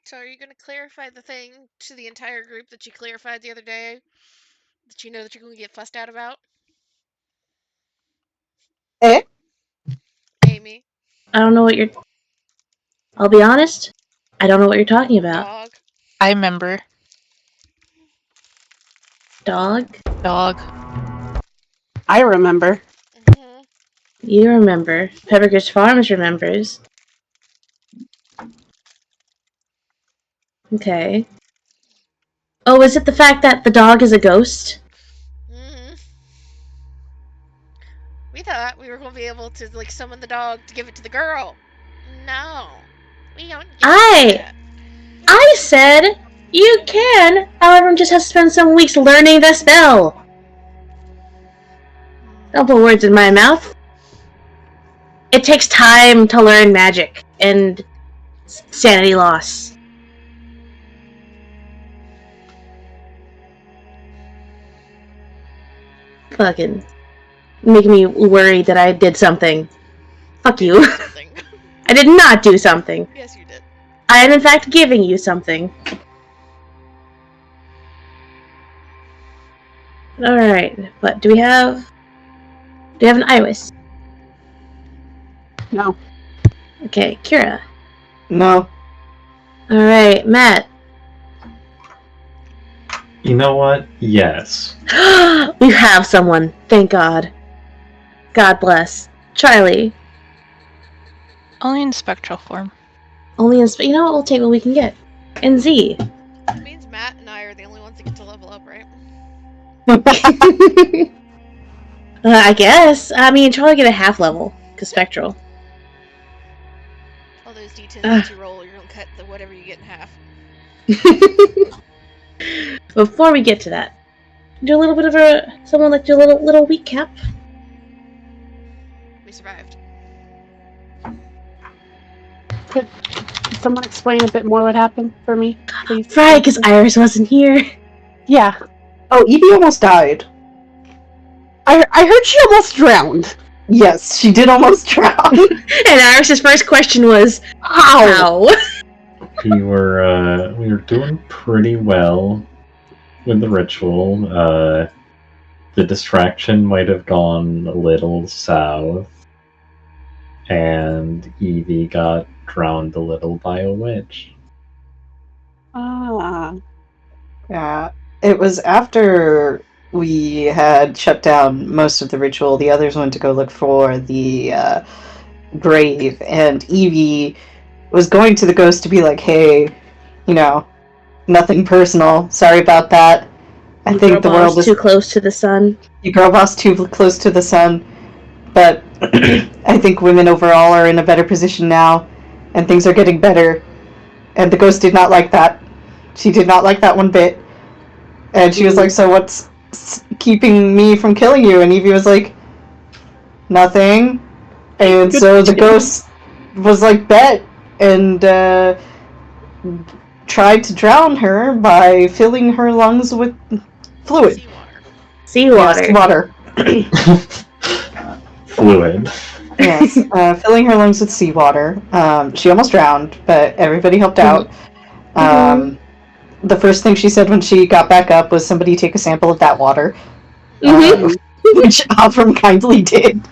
So are you going to clarify the thing to the entire group that you clarified the other day that you know that you're going to get fussed out about? Eh? Amy? I don't know what you're... I'll be honest, I don't know what you're talking about. Dog? I remember. Dog? Dog. I remember. Mm-hmm. You remember. Peppergridge Farms remembers. Okay. Oh, is it the fact that the dog is a ghost? Mm-hmm. We thought we were going to be able to, like, summon the dog to give it to the girl. No. We don't get that. I said you can. However, just have to spend some weeks learning the spell. Don't put words in my mouth. It takes time to learn magic and sanity loss. Fucking making me worried that I did something. Fuck you. Something. I did not do something. Yes, you did. I am in fact giving you something. Alright, but do we have an Iris? No. Okay, Kira. No. Alright, Matt. You know what? Yes. We have someone. Thank God. God bless. Charlie. Only in spectral form. Only in... You know what? We'll take what we can get. And Z. It means Matt and I are the only ones that get to level up, right? I guess. I mean, Charlie get a half level. Because spectral. All those d10s that you roll, you're going to cut the whatever you get in half. Before we get to that, do a little bit of someone like do a little recap. We survived. Could someone explain a bit more what happened for me, please? Right, because Iris wasn't here. Yeah. Oh, Evie almost died. I heard she almost drowned. Yes, she did almost drown. And Iris's first question was, how? We were doing pretty well with the ritual. The distraction might have gone a little south, and Evie got drowned a little by a witch. Yeah. It was after we had shut down most of the ritual. The others went to go look for the grave, and Evie was going to the ghost to be like, hey, nothing personal. Sorry about that. I think the world is too close to the sun. You girl boss too close to the sun. But I think women overall are in a better position now, and things are getting better. And the ghost did not like that. She did not like that one bit. And she was like, so what's keeping me from killing you? And Evie was like, nothing. And so the ghost was like, bet, and tried to drown her by filling her lungs with fluid. Seawater. Seawater. Yes, water. Fluid. Yes, filling her lungs with seawater. She almost drowned, but everybody helped out. The first thing she said when she got back up was, somebody take a sample of that water. Which Avram kindly did.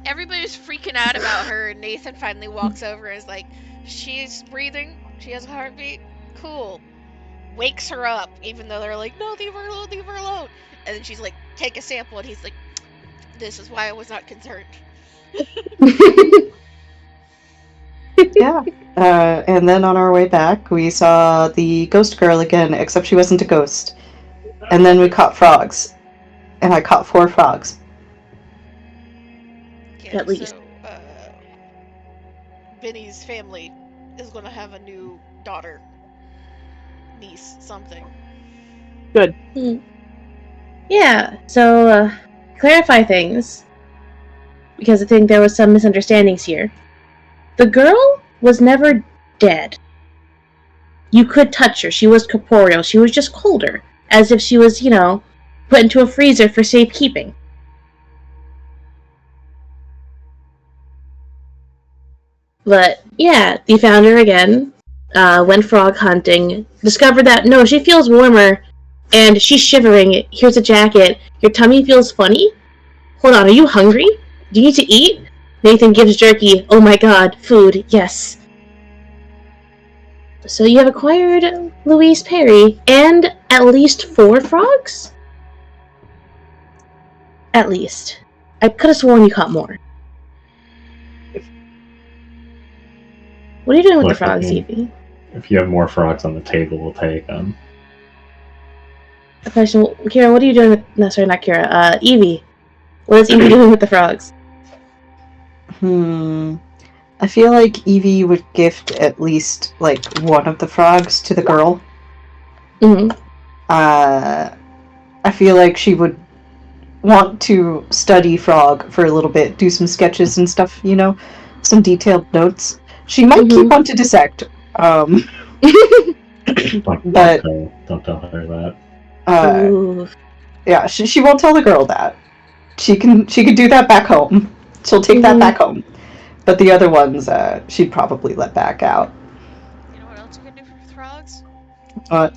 Everybody's freaking out about her, and Nathan finally walks over and is like, she's breathing, she has a heartbeat, cool. Wakes her up, even though they're like, no, leave her alone, leave her alone. And then she's like, take a sample, and he's like, this is why I was not concerned. Yeah. And then on our way back, we saw the ghost girl again, except she wasn't a ghost. And then we caught frogs. And I caught 4 frogs. Yeah, At least. So, Benny's family is going to have a new daughter. Niece, something. Good. Yeah, so, clarify things. Because I think there was some misunderstandings here. The girl was never dead. You could touch her. She was corporeal. She was just colder. As if she was, put into a freezer for safekeeping. But, yeah, they found her again. went frog hunting, discovered that, no, she feels warmer, and she's shivering. Here's a jacket. Your tummy feels funny? Hold on, are you hungry? Do you need to eat? Nathan gives jerky. Oh my god, food, yes. So you have acquired Louise Perry and at least 4 frogs? At least. I could have sworn you caught more. What are you doing with the Look, frogs, Evie? If you have more frogs on the table, we'll take them. A question. Kira, what are you doing with... No, sorry, not Kira. Evie. What is Evie doing with the frogs? I feel like Evie would gift at least, like, one of the frogs to the girl. Mm-hmm. I feel like she would want to study frog for a little bit, do some sketches and stuff, you know? Some detailed notes. She might keep one to dissect. Don't But tell her that. Yeah, she won't tell the girl that. She can do that back home. She'll take that back home. But the other ones, she'd probably let back out. You know what else you can do for frogs? What?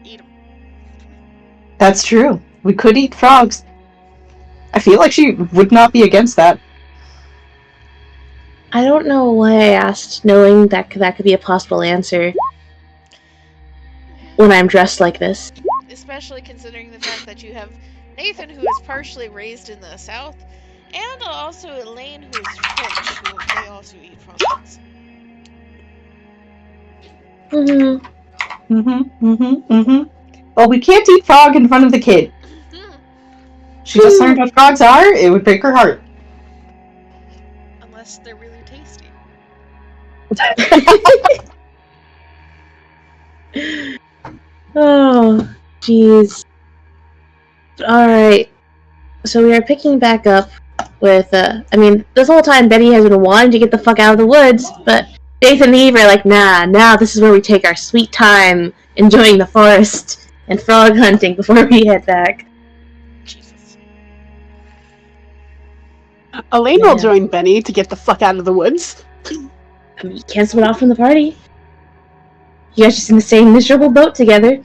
Eat them. That's true. We could eat frogs. I feel like she would not be against that. I don't know why I asked, knowing that could be a possible answer when I'm dressed like this. Especially considering the fact that you have Nathan, who is partially raised in the South, and also Elaine, who is French, who they also eat frogs. Well, we can't eat frog in front of the kid. She just learned what frogs are, it would break her heart. Unless they're really tasty. Oh, jeez. Alright. So we are picking back up with, this whole time Betty has been wanting to get the fuck out of the woods, but Nathan and Eve are like, nah, now this is where we take our sweet time enjoying the forest and frog hunting before we head back. Jesus. Elaine will join Benny to get the fuck out of the woods. I mean, you can't split off from the party. You guys just in the same miserable boat together.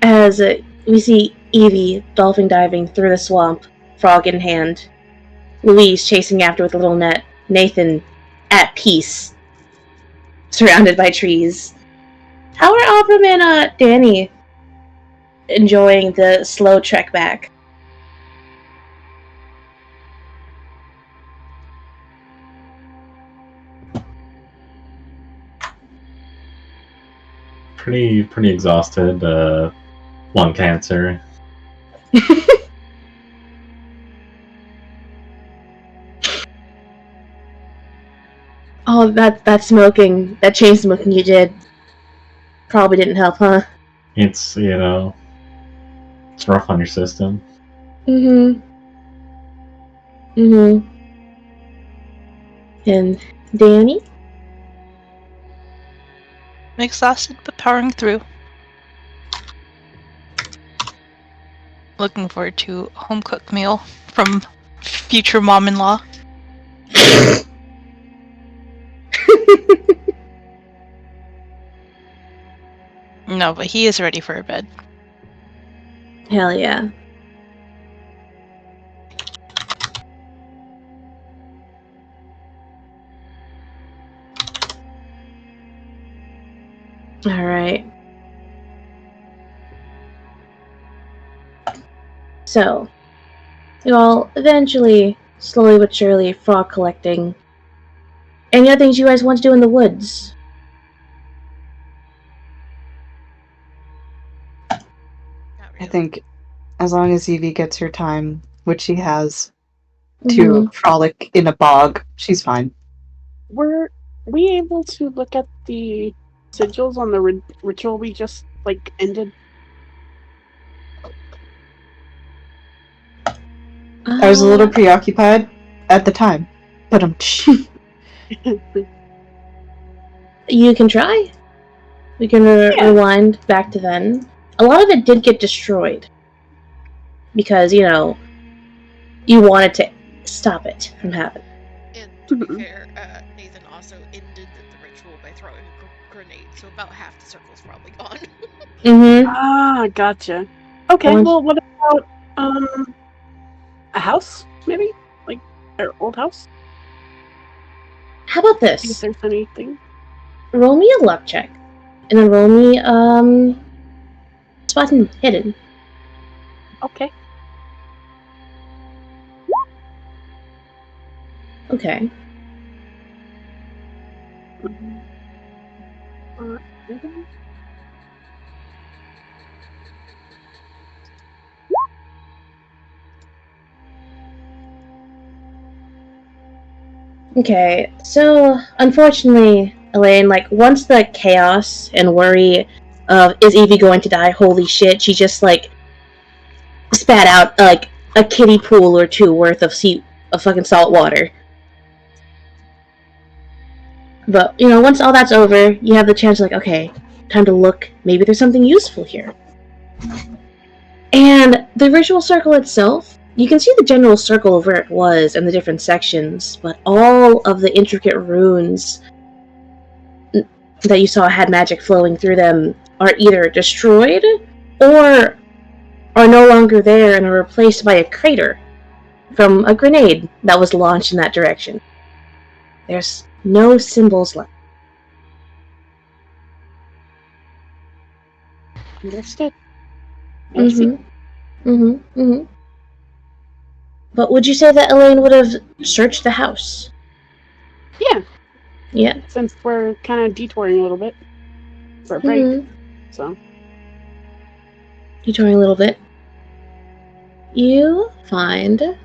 As we see Evie dolphin diving through the swamp, frog in hand. Louise chasing after with a little net. Nathan at peace, surrounded by trees. How are Abram and Danny enjoying the slow trek back? Pretty exhausted. Lung cancer. Oh, that smoking, that chain smoking you did, probably didn't help, huh? It's, it's rough on your system. And Danny? I'm exhausted but powering through. Looking forward to a home-cooked meal from future mom-in-law. No, but he is ready for a bed. Hell yeah. Alright. So, you all eventually, slowly but surely, frog collecting. Any other things you guys want to do in the woods? Not really. I think as long as Evie gets her time, which she has, to frolic in a bog, she's fine. Were we able to look at the sigils on the ritual we just, ended? I was a little preoccupied at the time, but You can try. We can rewind back to then. A lot of it did get destroyed. Because, you wanted to stop it from happening. And to be fair, Nathan also ended the ritual by throwing a grenade, so about half the circle's probably gone. Mm-hmm. Ah, gotcha. Okay, Once- well, what about a house, maybe? Like their old house? How about See if this? there's anything. Roll me a luck check. And then roll me, spot and hidden. Okay. Okay. Hidden? Okay, so unfortunately, Elaine, like once the chaos and worry of is Evie going to die, holy shit, she just like spat out like a kiddie pool or two worth of fucking salt water. But you know, once all that's over, you have the chance like, okay, time to look. Maybe there's something useful here. And the ritual circle itself, you can see the general circle of where it was and the different sections, but all of the intricate runes that you saw had magic flowing through them are either destroyed or are no longer there and are replaced by a crater from a grenade that was launched in that direction. There's no symbols left. Understood. Merci. But would you say that Elaine would have searched the house? Yeah, Yeah. since we're kind of detouring a little bit for a break, Mhm. so. Detouring a little bit. You find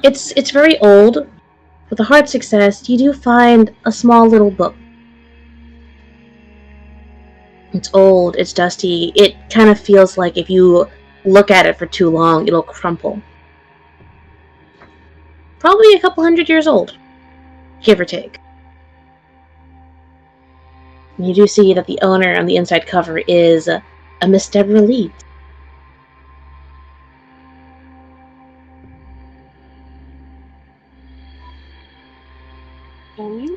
it's very old. With a hard success, you do find a small little book. It's old, it's dusty, it kind of feels like if you look at it for too long, it'll crumple. Probably a couple 100 years old, give or take. And you do see that the owner on the inside cover is a Miss Deborah Leeds. Okay.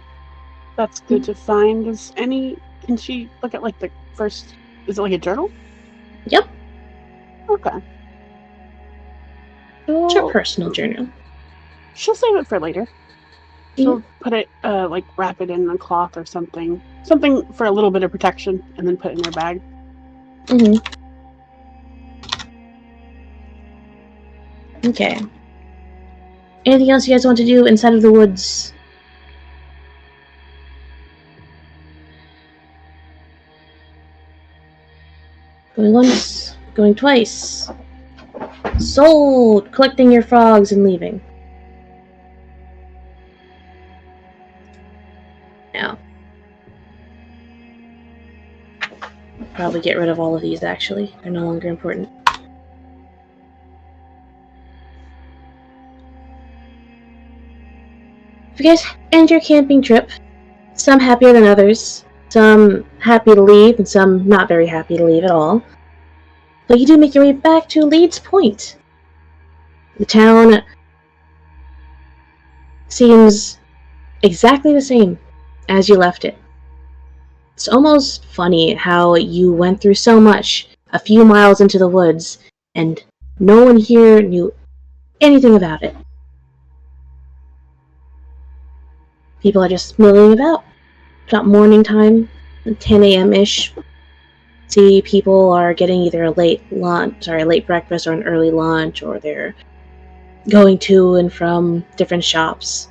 That's good to find. Can she look at like the first, is it like a journal? Yep, Okay. it's her So, personal journal. she'll save it for later. She'll put it, like wrap it in a cloth or something. Something for a little bit of protection and then put it in her bag. Okay. Anything else you guys want to do inside of the woods? Going once, going twice. Sold! Collecting your frogs and leaving. Now. Probably get rid of all of these, actually. They're no longer important. If you guys end your camping trip, some happier than others, some happy to leave, and some not very happy to leave at all. But you do make your way back to Leeds Point. The town seems exactly the same as you left it. It's almost funny how you went through so much a few miles into the woods, and no one here knew anything about it. People are just milling about. About morning time, 10 a.m.-ish. See, people are getting either a late breakfast or an early lunch, or they're going to and from different shops.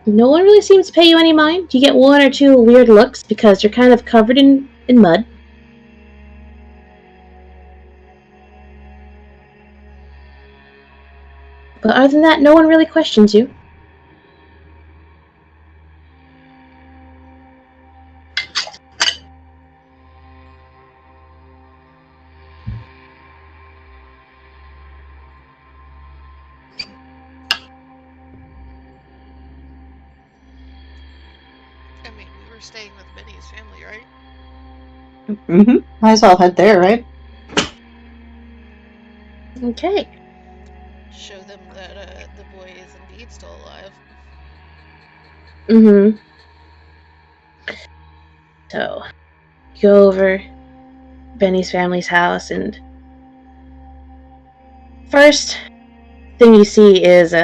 No one really seems to pay you any mind. You get one or two weird looks because you're kind of covered in mud. But other than that, no one really questions you. I mean, we were staying with Minnie's family, right? Mm-hmm. Might as well head there, right? Okay. Show them that the boy is indeed still alive. Mm-hmm. So, you go over Benny's family's house, and first thing you see is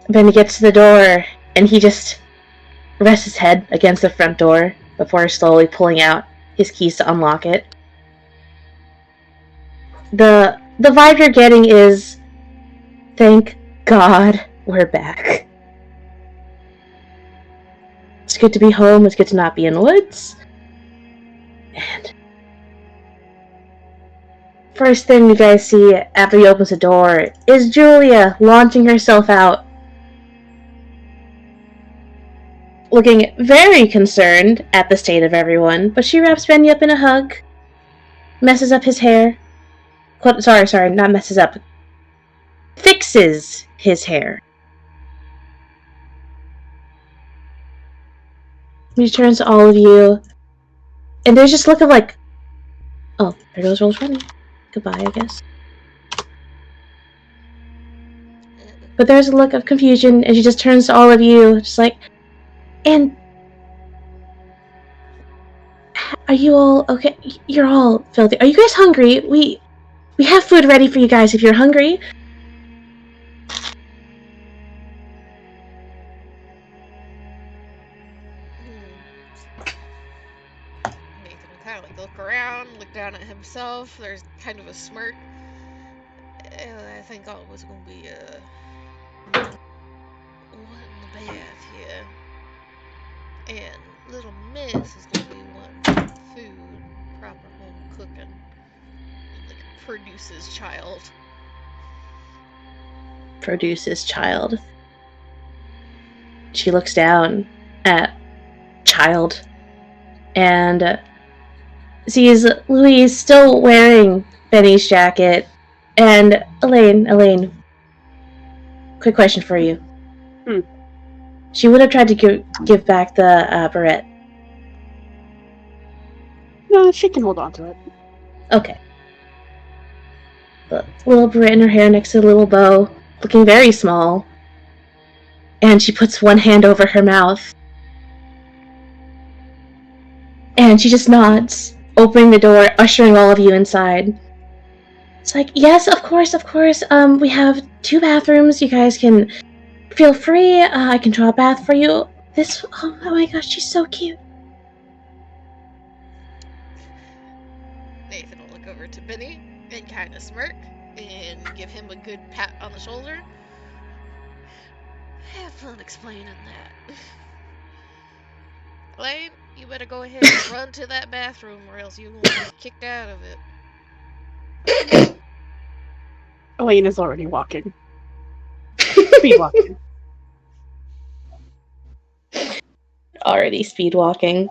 Benny gets to the door, and he just rests his head against the front door before slowly pulling out his keys to unlock it. The vibe you're getting is, thank God we're back. It's good to be home, it's good to not be in the woods. And first thing you guys see after he opens the door is Julia launching herself out, looking very concerned at the state of everyone, but she wraps Benny up in a hug, messes up his hair. Sorry, not messes up. Fixes his hair. He turns to all of you, and there's just a look of like, oh, there goes Roll20. Goodbye, I guess. But there's a look of confusion, and she just turns to all of you, just like, and are you all okay? You're all filthy. Are you guys hungry? We have food ready for you guys if you're hungry. Nathan will kind of like look around, look down at himself. There's kind of a smirk. I think all was gonna be one in the bath here, and little Miss is gonna be wanting food, proper home cooking, like produces child. Produces child. She looks down at child and sees Louise still wearing Benny's jacket. And Elaine, quick question for you. She would have tried to give back the barrette. No, she can hold on to it. Okay. The little barrette in her hair next to the little bow, looking very small. And she puts one hand over her mouth. And she just nods, opening the door, ushering all of you inside. It's like, yes, of course. We have 2 bathrooms. You guys can feel free. I can draw a bath for you. Oh my gosh, she's so cute. Nathan will look over to Benny and kind of smirk and give him a good pat on the shoulder. Have fun explaining that. Elaine, you better go ahead and run to that bathroom or else you won't be kicked out of it. Elaine is already walking. Speed walking. Already speed walking.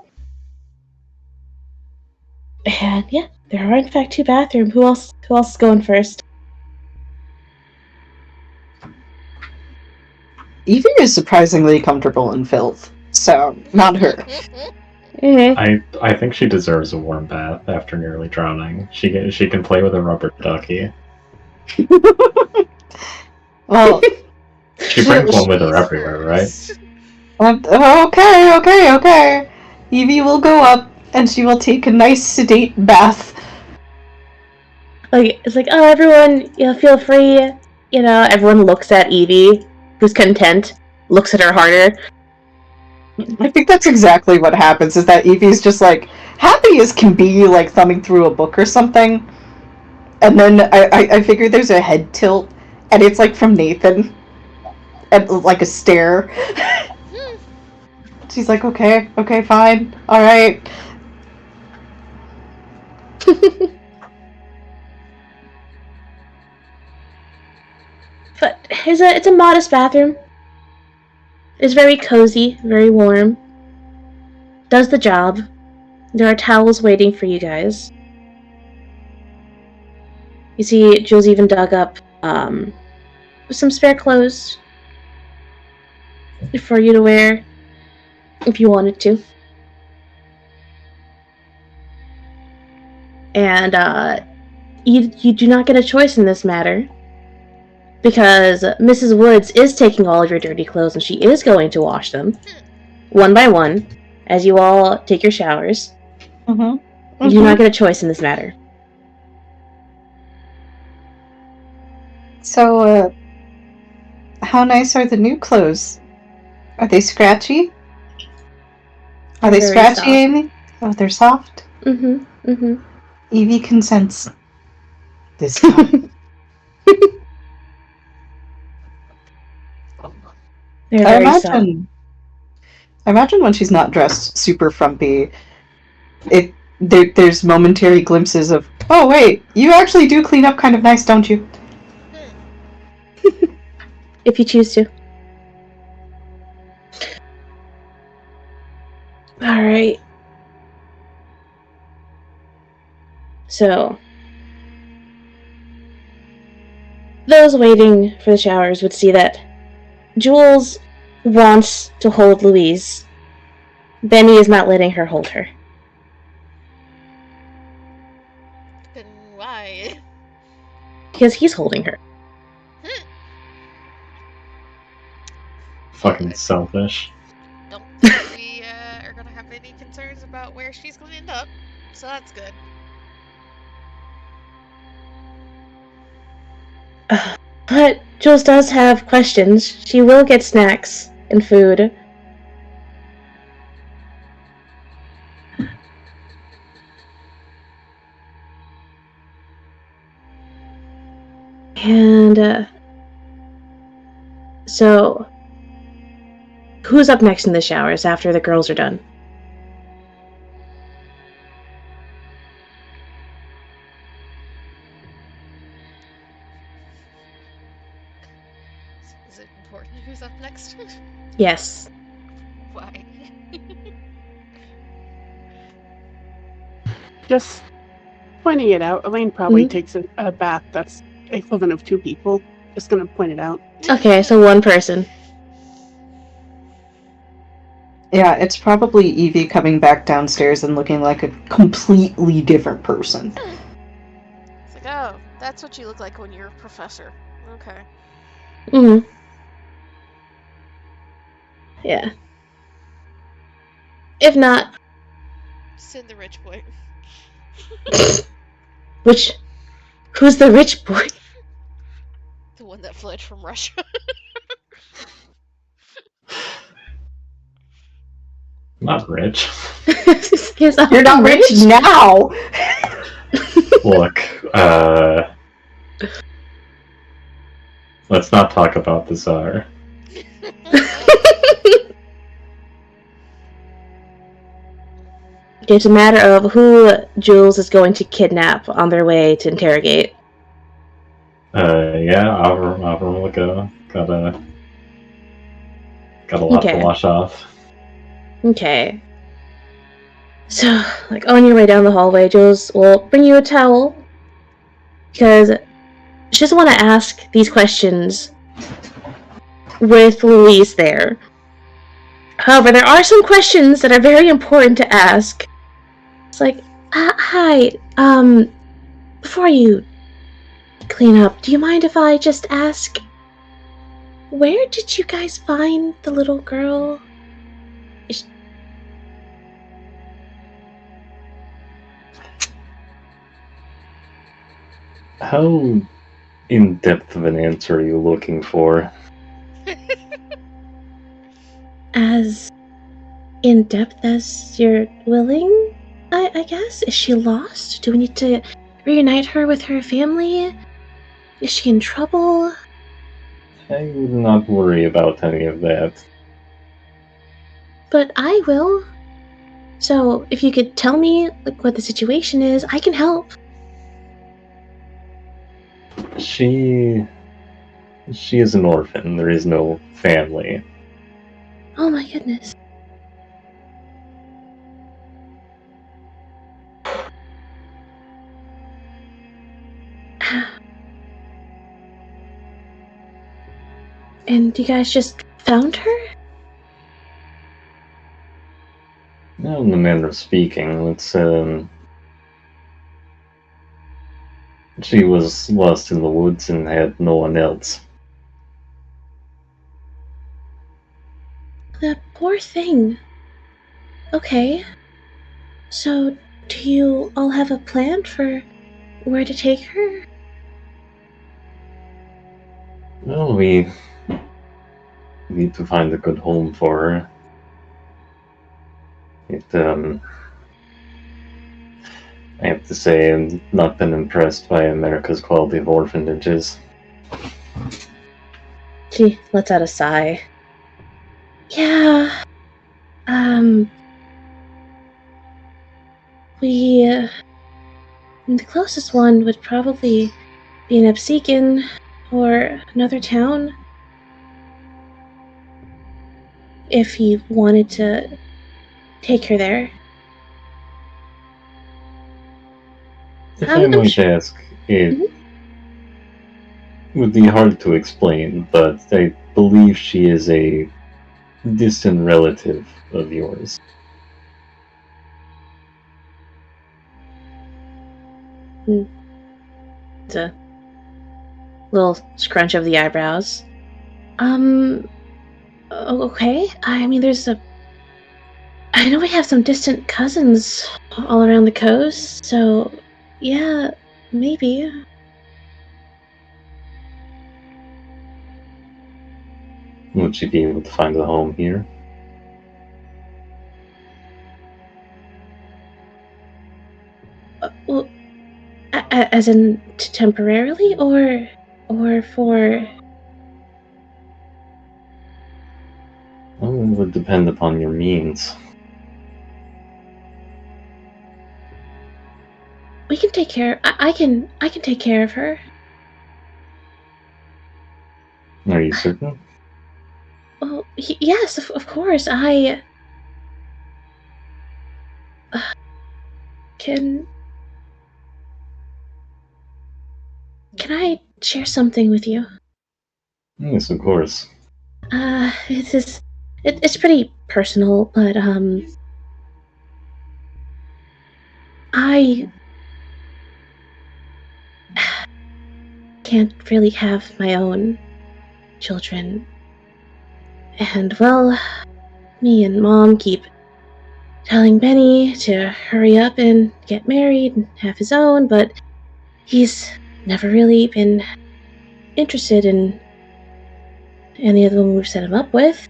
And yeah, there are in fact 2 bathrooms. Who else is going first? Evie is surprisingly comfortable in filth, so not her. Mm-hmm. I think she deserves a warm bath after nearly drowning. She can play with a rubber ducky. Well, She brings one with her everywhere, right? Okay. Evie will go up and she will take a nice sedate bath. Like, it's like, oh, everyone, feel free. Everyone looks at Evie, who's content, looks at her harder. I think that's exactly what happens, is that Evie's just like, happy as can be, like thumbing through a book or something. And then I figure there's a head tilt, and it's like from Nathan. And like a stare. She's like, okay, fine, alright. But it's a modest bathroom. It's very cozy, very warm. Does the job. There are towels waiting for you guys. You see, Jules even dug up some spare clothes for you to wear if you wanted to. And you do not get a choice in this matter. Because Mrs. Woods is taking all of your dirty clothes and she is going to wash them, one by one, as you all take your showers. Mm-hmm. You do not get a choice in this matter. So, how nice are the new clothes? Are they scratchy? Are they Very scratchy, soft. Amy? Oh, they're soft? Evie consents. This time. They're I very soft. imagine when she's not dressed super frumpy, there's momentary glimpses of, oh wait, you actually do clean up kind of nice, don't you? If you choose to. Alright. So, those waiting for the showers would see that Jules wants to hold Louise. Benny is not letting her hold her. Then why? Because he's holding her. Fucking selfish. Don't think we are gonna have any concerns about where she's gonna end up, so that's good. But Jules does have questions. She will get snacks and food. And, so, who's up next in the showers after the girls are done? Is it important who's up next? Yes. Why? Just pointing it out. Elaine probably takes a bath that's equivalent of 2 people. Just gonna point it out. Okay, so one person. Yeah, it's probably Evie coming back downstairs and looking like a completely different person. It's like, oh, that's what you look like when you're a professor. Okay. Mm-hmm. Yeah. If not, Send the rich boy. who's the rich boy? The one that fled from Russia. Not rich. Yes, You're not rich now! Look, let's not talk about the Tsar. It's a matter of who Jules is going to kidnap on their way to interrogate. Yeah, Avram will go. Got a lot to wash off. Okay. So, like, on your way down the hallway, Jules will bring you a towel. Because she doesn't want to ask these questions with Louise there. However, there are some questions that are very important to ask. It's like, hi, before you clean up, do you mind if I just ask, where did you guys find the little girl? How in-depth of an answer are you looking for? As in-depth as you're willing, I guess? Is she lost? Do we need to reunite her with her family? Is she in trouble? I would not worry about any of that. But I will. So, if you could tell me, like, what the situation is, I can help. She is an orphan. There is no family. Oh my goodness. And you guys just found her? Now, in the manner of speaking, she was lost in the woods and had no one else. The poor thing. Okay. So, do you all have a plan for where to take her? Well, we need to find a good home for her. I have to say, I've not been impressed by America's quality of orphanages. She lets out a sigh. Yeah. The closest one would probably be in Absecon or another town. If you wanted to take her there. If I might sure. ask, it would be hard to explain, but I believe she is a distant relative of yours. It's a little scrunch of the eyebrows. Okay. I mean, I know we have some distant cousins all around the coast, so yeah, maybe. Would she be able to find a home here? Well, as in temporarily, or for. Well, it would depend upon your means. We can take care. I can take care of her. Are you certain? Oh, yes, of course. I can. Can I share something with you? Yes, of course. It's pretty personal, but I can't really have my own children. And, well, me and Mom keep telling Benny to hurry up and get married and have his own, but he's never really been interested in any of the women we've set him up with.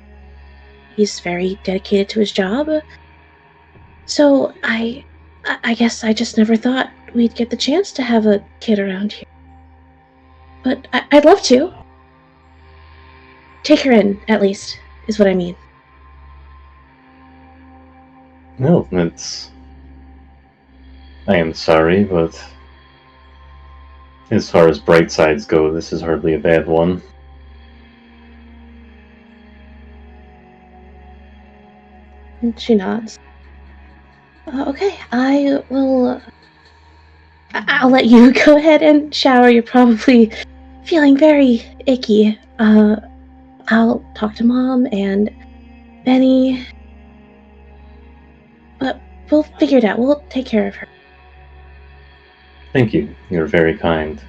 He's very dedicated to his job. So I guess I just never thought we'd get the chance to have a kid around here. But I'd love to. Take her in, at least, is what I mean. No, I am sorry, but as far as bright sides go, this is hardly a bad one. And she nods. Okay, I will. I'll let you go ahead and shower. You're probably feeling very icky. I'll talk to Mom and Benny. But we'll figure it out. We'll take care of her. Thank you. You're very kind.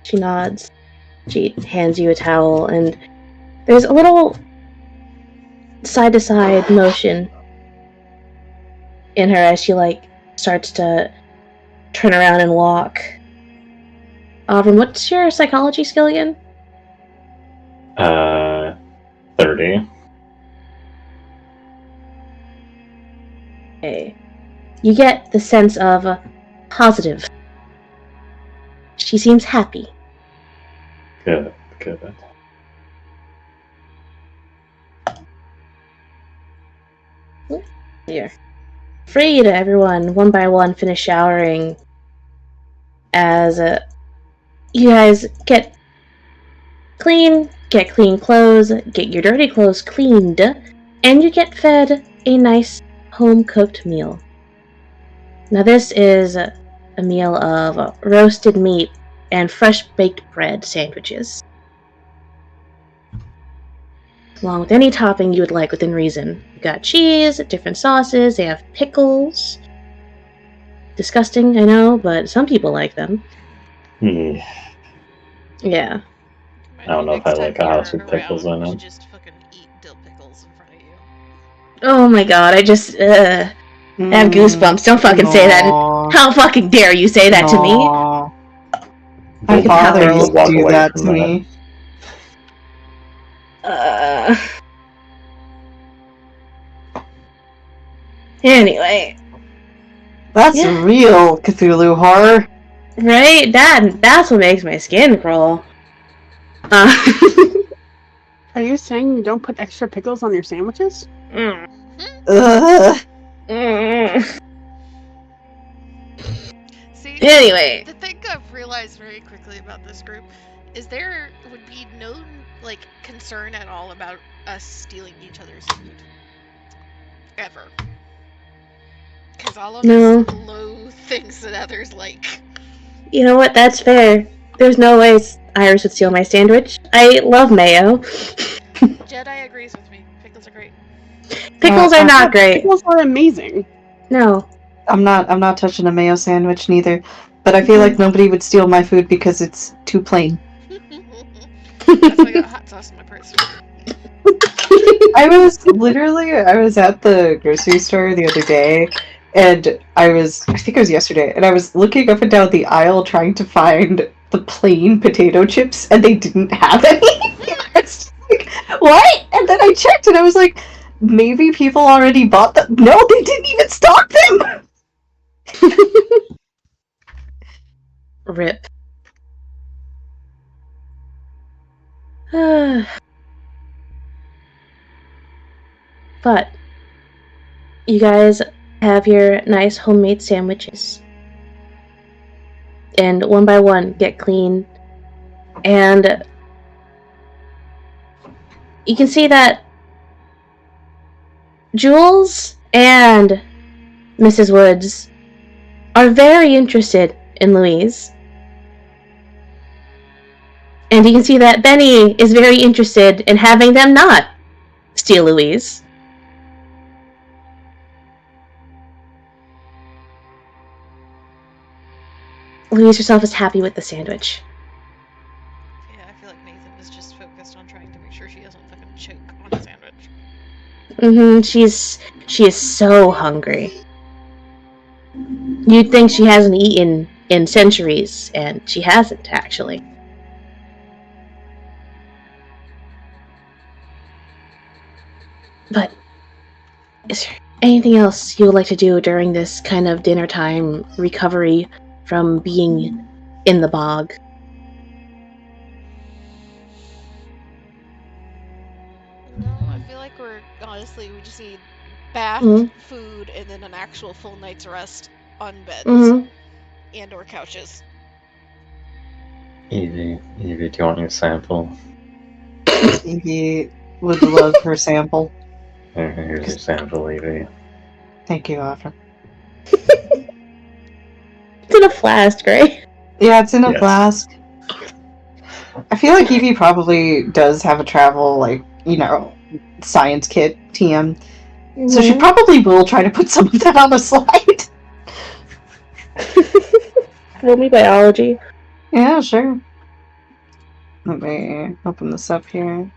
She nods. She hands you a towel, and there's a little side-to-side motion in her as she, starts to turn around and walk. Auburn, what's your psychology skill again? 30. Okay. You get the sense of positive. She seems happy. Good. Here. Free to everyone, one by one, finish showering as you guys get clean clothes, get your dirty clothes cleaned, and you get fed a nice home-cooked meal. Now this is a meal of roasted meat and fresh-baked bread sandwiches, along with any topping you would like within reason. You got cheese, different sauces, they have pickles. Disgusting, I know, but some people like them. Yeah. Yeah. I don't know if I next time like a house you're with pickles around, in you should it. just fucking eat dill pickles in front of you. Oh my god, I just, I have goosebumps. Don't fucking say that. No. How fucking dare you say that to me? No. My Fucking father hell. used to Walk do away that from to that. me. Anyway, That's Yeah. real Cthulhu horror. right? That's what makes my skin crawl. Are you saying you don't put extra pickles on your sandwiches? Mm. Ugh. Mm. See, Anyway, the thing I've realized very quickly about this group is there would be no like concern at all about us stealing each other's food. Ever. Because all of No. us loathe things that others like. You know what? That's fair. There's no way Iris would steal my sandwich. I love mayo. Jedi agrees with me. Pickles are great. Pickles are not great. Pickles are amazing. No. I'm not touching a mayo sandwich neither. But I feel like nobody would steal my food because it's too plain. That's why I got hot sauce in my purse. I was at the grocery store the other day, and I think it was yesterday, and I was looking up and down the aisle trying to find the plain potato chips, and they didn't have any. It's like, what? And then I checked, and I was like, maybe people already bought them. No, they didn't even stock them! Rip. But you guys have your nice homemade sandwiches. And one by one get clean. And you can see that Jules and Mrs. Woods are very interested in Louise. And you can see that Benny is very interested in having them not steal Louise. Louise herself is happy with the sandwich. Yeah, I feel like Nathan is just focused on trying to make sure she doesn't fucking choke on a sandwich. She is so hungry. You'd think she hasn't eaten in centuries, and she hasn't, actually. But is there anything else you would like to do during this kind of dinner time recovery from being in the bog? No, I feel like honestly, we just need bath, food, and then an actual full night's rest on beds and or couches. Evie, do you want your sample? Evie would love her sample. Here's your sample, Evie. Thank you, Afra. It's in a flask, right? Yeah, it's in a Yes. flask. I feel like Evie probably does have a travel, science kit, TM. So she probably will try to put some of that on the slide. Roll me biology. Yeah, sure. Let me open this up here.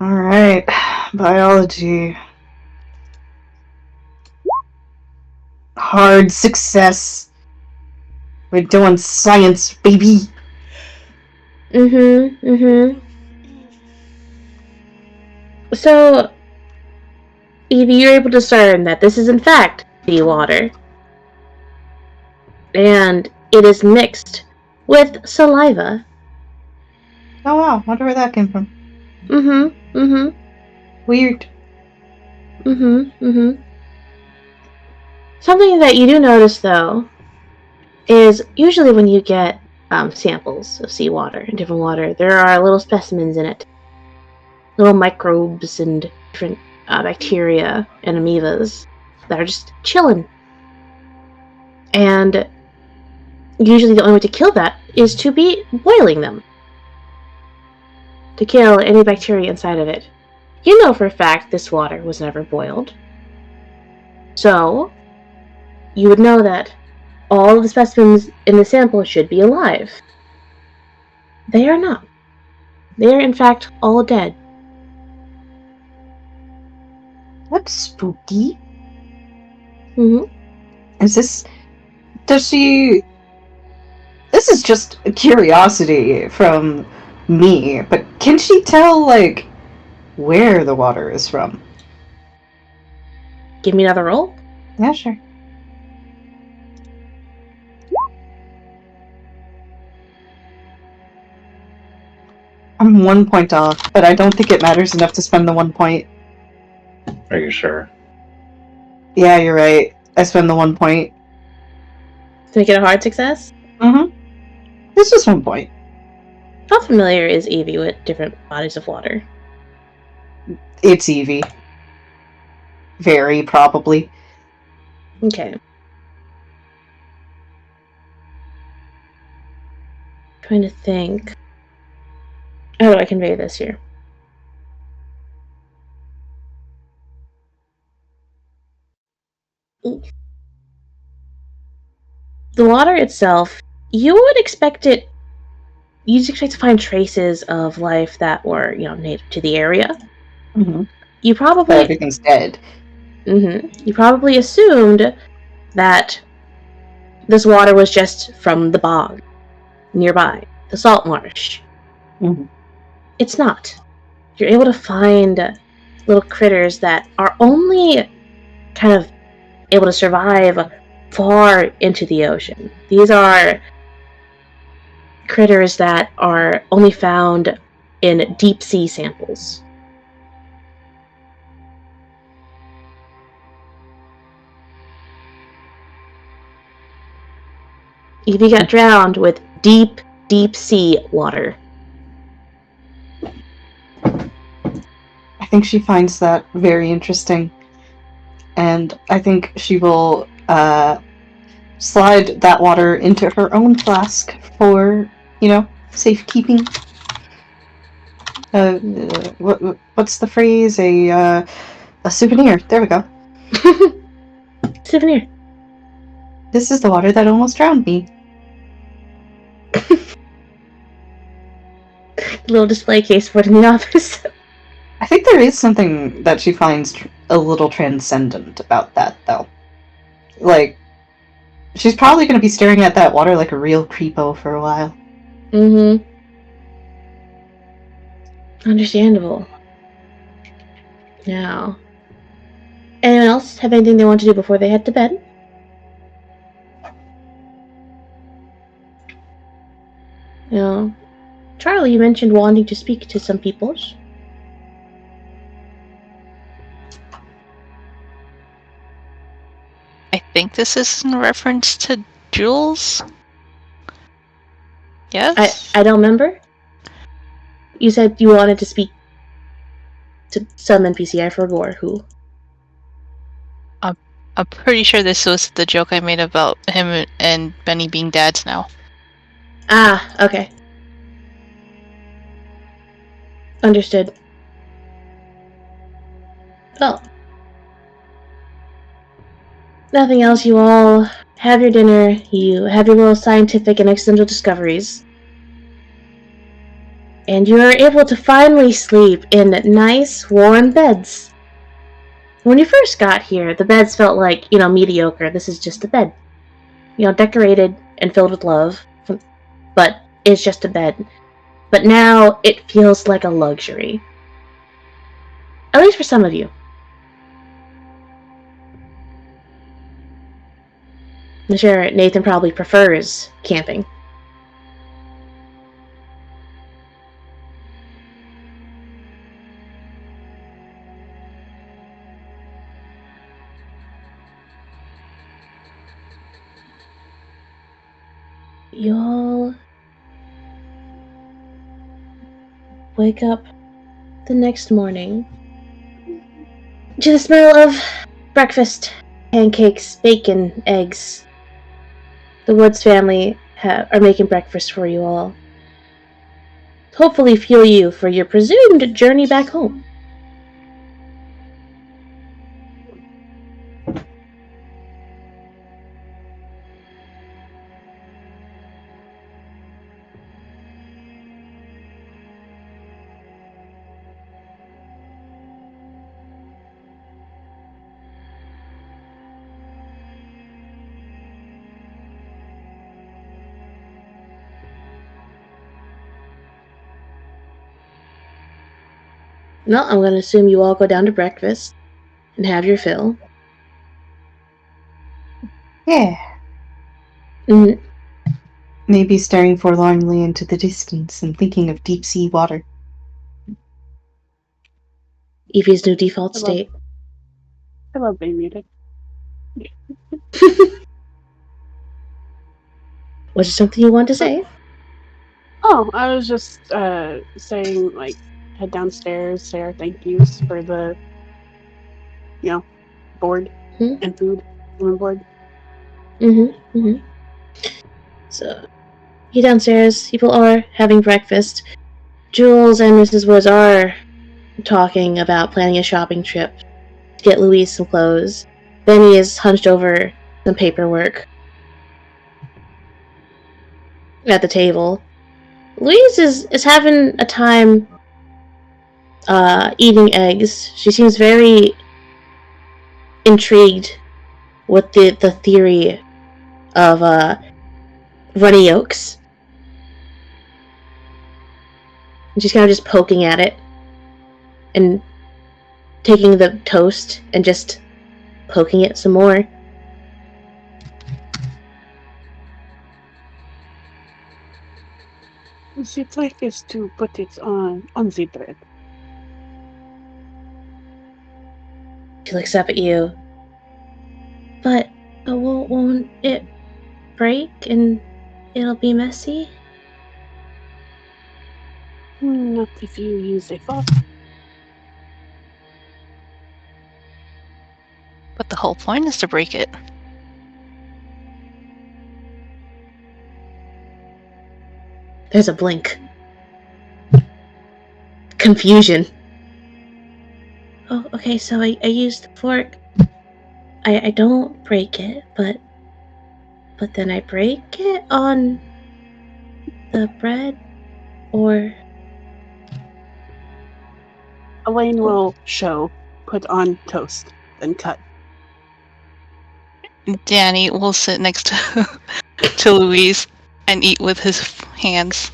Alright, biology. Hard success. We're doing science, baby. So, Evie, you're able to discern that this is in fact seawater. And it is mixed with saliva. Oh wow, wonder where that came from. Weird. Something that you do notice, though, is usually when you get samples of seawater and different water, there are little specimens in it. Little microbes and different bacteria and amoebas that are just chilling. And usually the only way to kill that is to be boiling them. To kill any bacteria inside of it. You know for a fact this water was never boiled. So, you would know that all of the specimens in the sample should be alive. They are not. They are, in fact, all dead. That's spooky. Mm-hmm. Is this... Does she... This is just a curiosity from me, but can she tell, like, where the water is from? Give me another roll. Yeah, sure. I'm 1 point off, but I don't think it matters enough to spend the 1 point. Are you sure? Yeah, you're right. I spend the 1 point. To make it a hard success? Mm-hmm. It's just 1 point. How familiar is Evie with different bodies of water? It's Evie. Very, probably. Okay. Trying to think. How do I convey this here? The water itself, you would expect it. You'd expect to find traces of life that were, native to the area. Mm-hmm. You But probably, everything's dead. you probably assumed that this water was just from the bog nearby, the salt marsh. Mm-hmm. It's not. You're able to find little critters that are only kind of able to survive far into the ocean. These are critters that are only found in deep sea samples. Evie got drowned with deep, deep sea water. I think she finds that very interesting. And I think she will slide that water into her own flask for, safekeeping. What's the phrase? A souvenir. There we go. Souvenir. This is the water that almost drowned me. Little display case for it in the office. I think there is something that she finds a little transcendent about that, though. Like, she's probably going to be staring at that water like a real creepo for a while. Mm-hmm. Understandable. Now, anyone else have anything they want to do before they head to bed? No. Charlie, you mentioned wanting to speak to some peoples. I think this is in reference to Jules. Yes? I don't remember. You said you wanted to speak to some NPC. I forgot who. I'm pretty sure this was the joke I made about him and Benny being dads now. Ah, okay. Understood. Well, nothing else. You all have your dinner. You have your little scientific and accidental discoveries. And you are able to finally sleep in nice, warm beds. When you first got here, the beds felt like, mediocre. This is just a bed. Decorated and filled with love. But it's just a bed. But now it feels like a luxury. At least for some of you. I'm sure Nathan probably prefers camping. Y'all wake up the next morning to the smell of breakfast, pancakes, bacon, eggs. The Woods family are making breakfast for you all. Hopefully fuel you for your presumed journey back home. Well, I'm going to assume you all go down to breakfast and have your fill. Yeah. Mm, Maybe staring forlornly into the distance and thinking of deep sea water. Evie's new default state. I love being muted. Was there something you wanted to say? Oh, I was just saying, like, head downstairs, say our thank yous for the, board and food, room board. So, you downstairs, people are having breakfast. Jules and Mrs. Woods are talking about planning a shopping trip to get Louise some clothes. Benny is hunched over some paperwork at the table. Louise is having a time eating eggs. She seems very intrigued with the theory of runny yolks. And she's kind of just poking at it and taking the toast and just poking it some more. The trick is to put it on the bread. She looks up at you. But won't it break and it'll be messy? Not if you use a fork. But the whole point is to break it. There's a blink. Confusion. Oh, okay, so I use the fork. I don't break it, but then I break it on the bread, or... Elaine will show, put on toast, then cut. Danny will sit next to Louise and eat with his hands.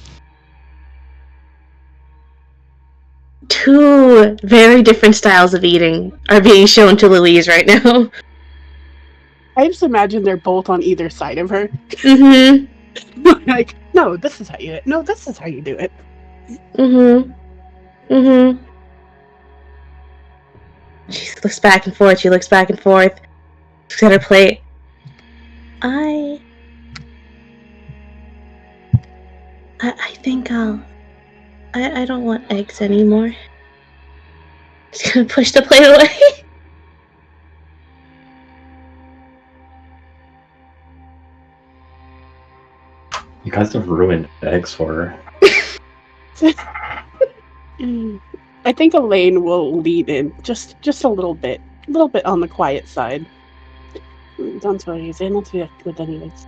Two very different styles of eating are being shown to Louise right now. I just imagine they're both on either side of her. Mm-hmm. Like, no, this is how you do it. No, this is how you do it. Mm-hmm. Mm-hmm. She looks back and forth. She looks back and forth. She's at her plate. I think I don't want eggs anymore. Just gonna push the plate away. You guys have ruined eggs for her. I think Elaine will lead in just a little bit on the quiet side. Don't worry, they're not very good anyways.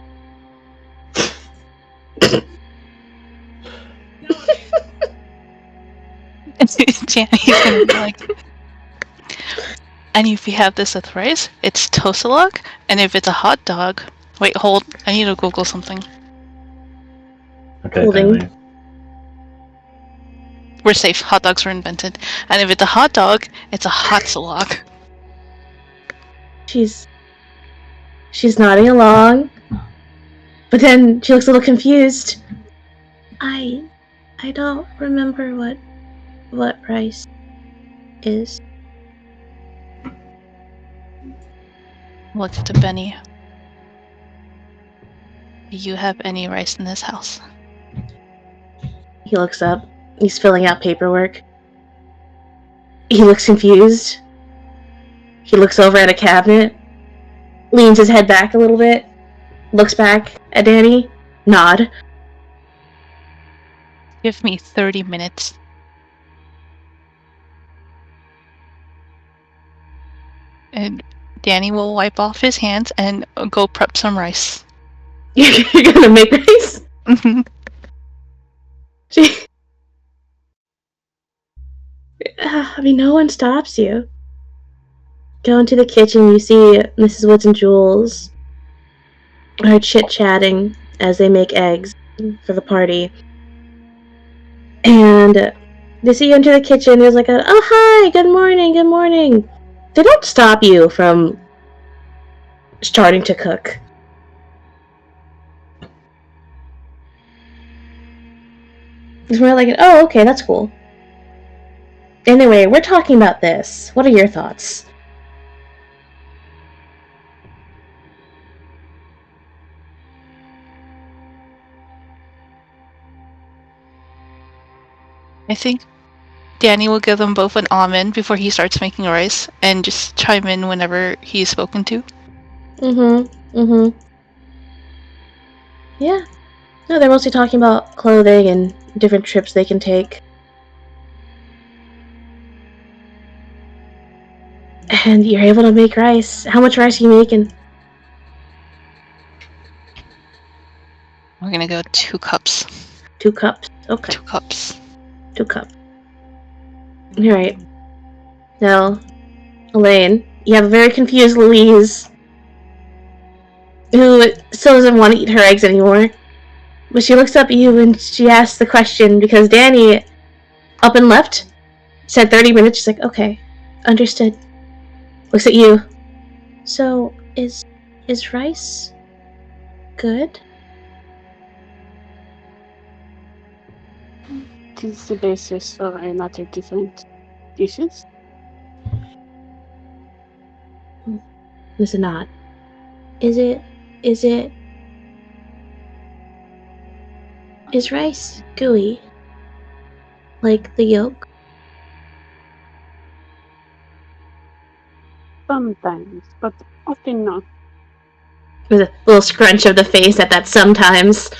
Danny's gonna be like, and if you have this with rice, it's tosalog, and if it's a hot dog... Wait, hold. I need to Google something. Okay, Holding. Danny. We're safe. Hot dogs were invented. And if it's a hot dog, it's a hot salog. She's nodding along, but then she looks a little confused. I don't remember what rice is. Look to Benny. Do you have any rice in this house? He looks up. He's filling out paperwork. He looks confused. He looks over at a cabinet, leans his head back a little bit, looks back at Danny, nod. Give me 30 minutes. And Danny will wipe off his hands and go prep some rice. You're gonna make rice? I mean, no one stops you. Go into the kitchen, you see Mrs. Woods and Jules are chit-chatting as they make eggs for the party. And They see you enter the kitchen. There's like a, oh hi, good morning, good morning. They don't stop you from starting to cook. It's more like, oh, okay, that's cool. Anyway, we're talking about this. What are your thoughts? I think Danny will give them both an almond before he starts making rice, and just chime in whenever he's spoken to. Yeah. No, they're mostly talking about clothing and different trips they can take. And you're able to make rice. How much rice are you making? We're gonna go 2 cups. 2 cups. Okay. 2 cups. 2 cups. Alright. Now, Elaine, you have a very confused Louise, who still doesn't want to eat her eggs anymore. But she looks up at you and she asks the question because Danny, up and left, said 30 minutes. She's like, okay, understood. Looks at you. So, is rice good? It is the basis for another different dishes. There's a nod. Is rice gooey? Like the yolk? Sometimes, but often not. With a little scrunch of the face at that sometimes.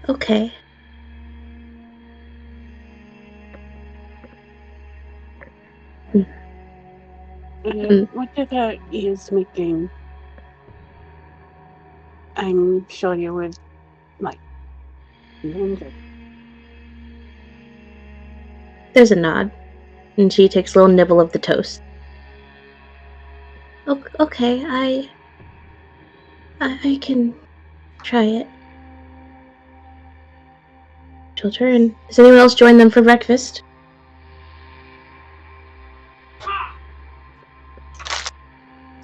Okay. Whatever is making, I'm sure you would like. Enjoy. There's a nod. And she takes a little nibble of the toast. Okay, I can try it. She'll turn. Does anyone else join them for breakfast?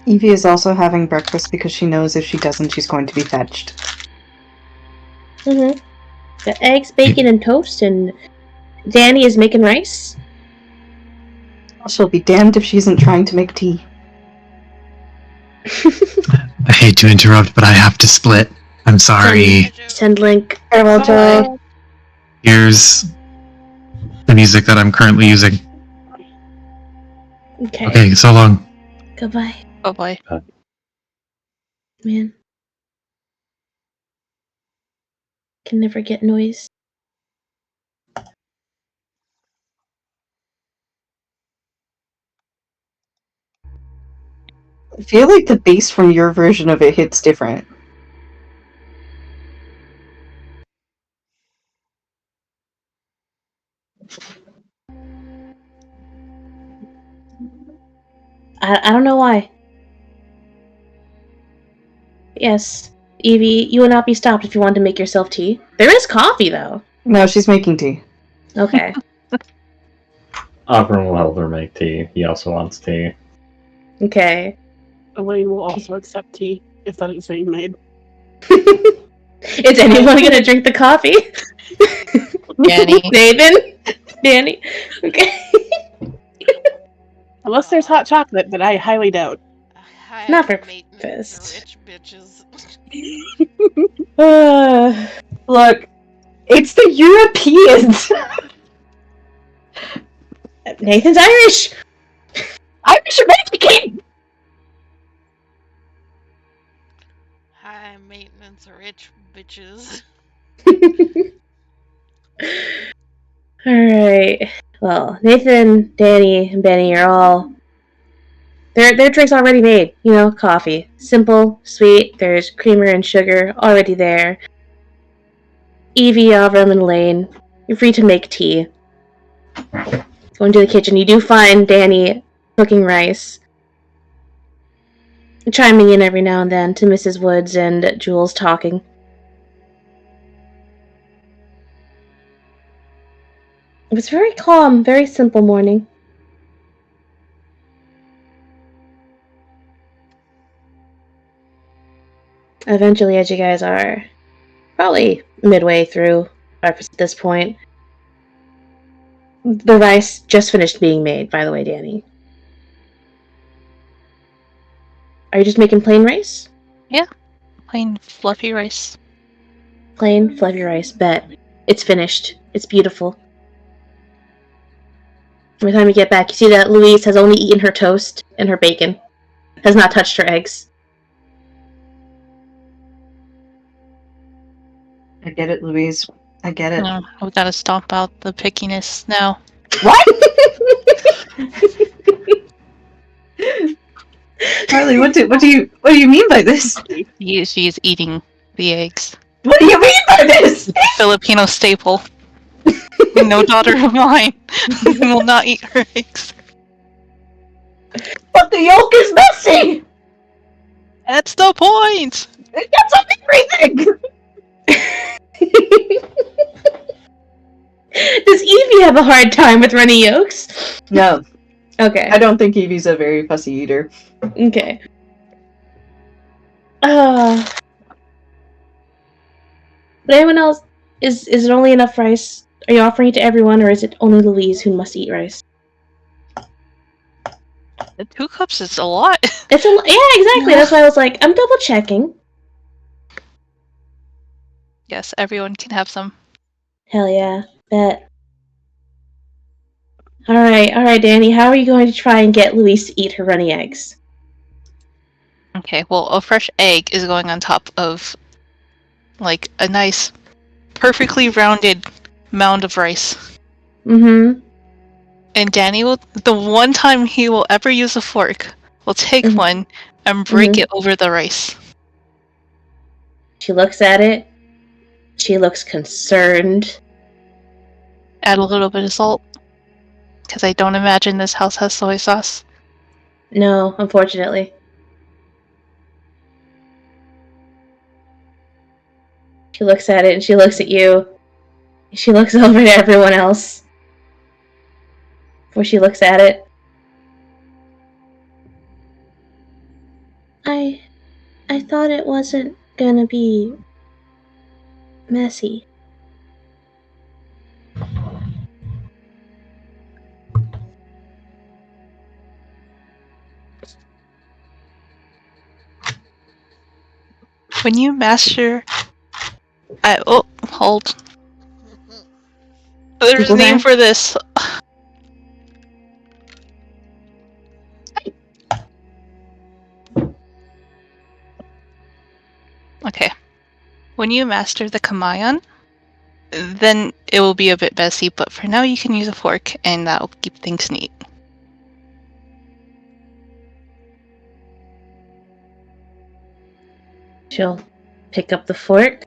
Evie is also having breakfast because she knows if she doesn't, she's going to be fetched. Got eggs, bacon, and toast, and Danny is making rice. She'll be damned if she isn't trying to make tea. I hate to interrupt, but I have to split. I'm sorry. Send link. Farewell, Joe. Here's the music that I'm currently using. Okay. Okay, so long. Goodbye. Oh boy. Man. Can never get noise. I feel like the bass from your version of it hits different. I don't know why. Yes. Evie, you will not be stopped if you want to make yourself tea. There is coffee, though. No, she's making tea. Okay. Auburn will help her make tea. He also wants tea. Okay. Elaine will also accept tea if that is being made. Is anyone gonna drink the coffee? Danny. Nathan? Danny? Okay. Unless there's hot chocolate, but I highly doubt. Not for breakfast. breakfast. Rich bitches. Look, it's the Europeans! Nathan's Irish! Irish American! High maintenance rich bitches. Alright. Well, Nathan, Danny, and Benny are all... Their drink's already made. You know, coffee. Simple, sweet, there's creamer and sugar already there. Evie, Avram, and Elaine, you're free to make tea. Go into the kitchen. You do find Danny cooking rice. chiming in every now and then to Mrs. Woods and Jules talking. It was very calm, very simple morning. Eventually, as you guys are probably midway through breakfast at this point, the rice just finished being made, by the way, Danny. Are you just making plain rice? Plain fluffy rice. Plain, fluffy rice, bet. It's finished. It's beautiful. By the time you get back, you see that Louise has only eaten her toast and her bacon. Has not touched her eggs. I get it, Louise. I get it. No, we gotta stomp out the pickiness now. What? Harley, what do you mean by this? She's eating the eggs. What do you mean by this? Filipino staple. No daughter of mine will not eat her eggs. But the yolk is messy. That's the point! It gets everything. Does Evie have a hard time with runny yolks? No, Okay. I don't think Evie's a very fussy eater. Okay. But anyone else? Is it only enough rice? Are you offering it to everyone, or is it only Louise who must eat rice? The 2 cups is a lot. It's a yeah, exactly. That's why I was like, I'm double checking. Yes, everyone can have some. Hell yeah, bet. All right, Danny. How are you going to try and get Louise to eat her runny eggs? Okay, well, a fresh egg is going on top of, like, a nice, perfectly rounded mound of rice. Mm-hmm. And Danny will, the one time he will ever use a fork, will take Mhm. one and break Mhm. it over the rice. She looks at it. She looks concerned. Add a little bit of salt. Because I don't imagine this house has soy sauce. No, unfortunately. She looks at it and she looks at you. She looks over to everyone else. Before she looks at it. I thought it wasn't gonna be messy. When you master... hold. There's a name Okay. for this. Okay. When you master the Kamayan, then it will be a bit messy, but for now you can use a fork and that will keep things neat. She'll pick up the fork.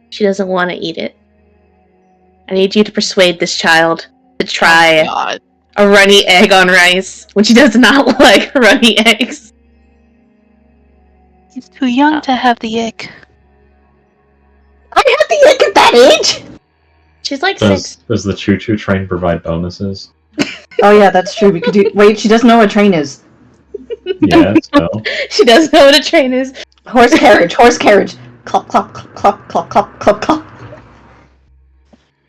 She doesn't want to eat it. I need you to persuade this child to try Oh, God. a runny egg on rice when she does not like runny eggs. He's too young to have the egg. I had the egg at that age. She's like 6. Does the choo-choo train provide bonuses? Oh yeah, that's true. We could do. Wait, she doesn't know what a train is. Yeah, so. She doesn't know what a train is. Horse carriage. Horse carriage. Clop clop clop clop clop clop clop.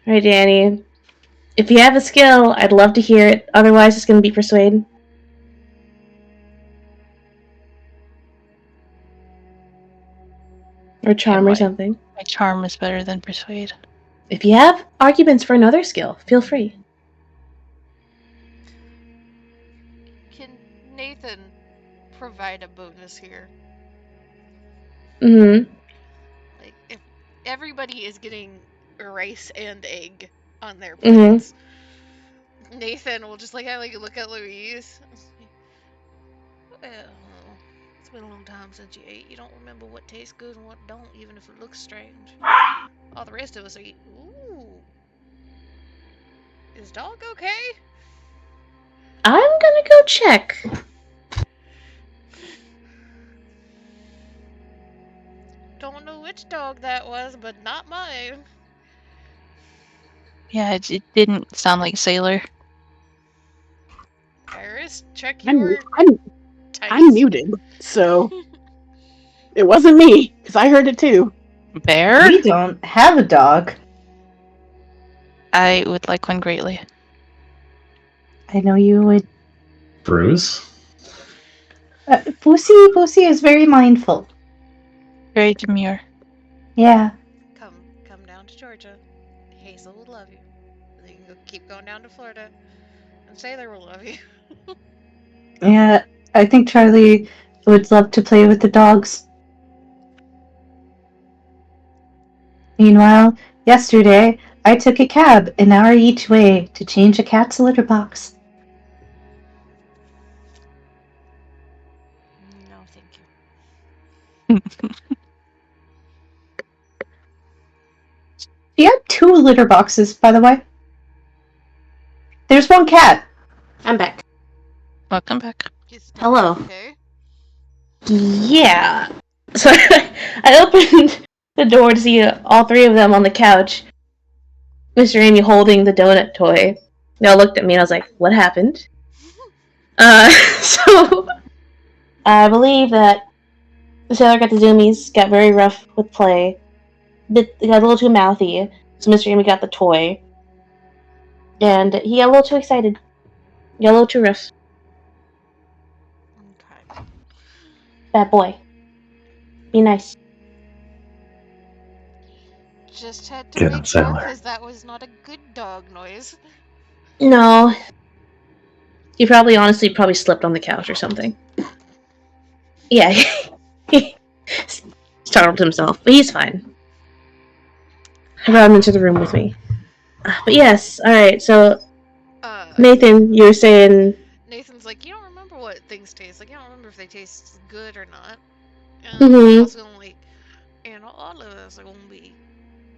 Alright, Danny. If you have a skill, I'd love to hear it. Otherwise, it's going to be persuade. Or charm or something. My charm is better than persuade. If you have arguments for another skill, feel free. Can Nathan provide a bonus here? Mm-hmm. Like, if everybody is getting rice and egg on their Mhm. plates, Nathan will just look at Louise. Well, it's been a long time since you ate. You don't remember what tastes good and what don't, even if it looks strange. All the rest of us eat. Ooh. Is dog okay? I'm gonna go check. which dog that was, but not mine. Yeah, it didn't sound like Sailor. Iris, check I'm your I'm tiny. I'm muted, so it wasn't me because I heard it too. Bear? We don't have a dog. I would like one greatly. I know you would. Bruce? Pussy is very mindful. Very demure. Yeah. Come down to Georgia. Hazel will love you. Then you can keep going down to Florida, and Sailor will love you. Yeah, I think Charlie would love to play with the dogs. Meanwhile, yesterday, I took a cab an hour each way to change a cat's litter box. No, thank you. She had 2 litter boxes, by the way. There's one cat. I'm back. Welcome back. Hello. Okay. Yeah. So I opened the door to see all three of them on the couch. Mr. Amy holding the donut toy. They all looked at me and I was like, what happened? So I believe that the sailor got the zoomies, got very rough with play. Got a little too mouthy, so Mr. Amy got the toy. And he got a little too excited. Got a little too rough. Okay. Bad boy. Be nice. Just had to Get him, make sure Sailor. because that was not a good dog noise. No. He honestly slept on the couch or something. Yeah. He startled himself, but he's fine. I brought him into the room with me. But yes, alright, so Nathan, you were saying Nathan's like, you don't remember what things taste like. You don't remember if they taste good or not. And Mhm. I was going like, all of us are gonna be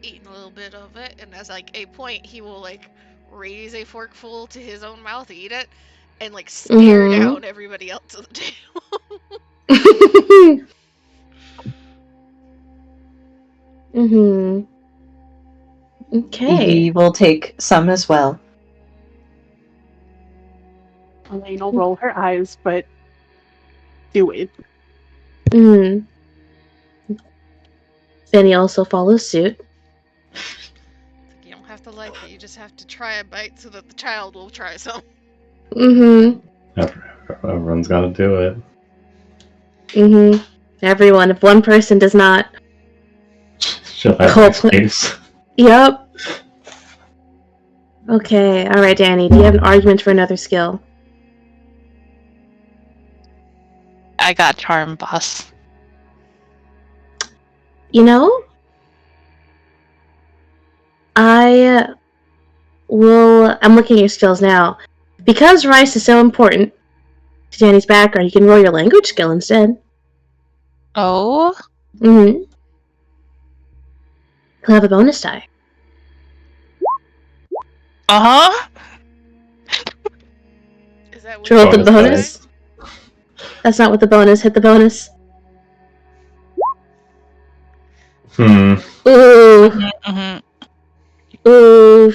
eating a little bit of it. And as like a point, he will like raise a forkful to his own mouth, eat it, and like stare down everybody else at the table. Okay. He will take some as well. Elaine will roll her eyes, but do it. Benny also follows suit. You don't have to like it. You just have to try a bite so that the child will try some. Everyone's got to do it. Everyone. If one person does not. She'll have an excuse. Yep. Okay. All right, Danny. Do you have an argument for another skill? I got charm, boss. I'm looking at your skills now. Because rice is so important to Danny's background, you can roll your language skill instead. Oh? He'll have a bonus die. Uh-huh. Is that what Roll the Bonus bonus. That's not what the bonus. Hit the bonus. Ooh. Mm-hmm. Ooh. Oh,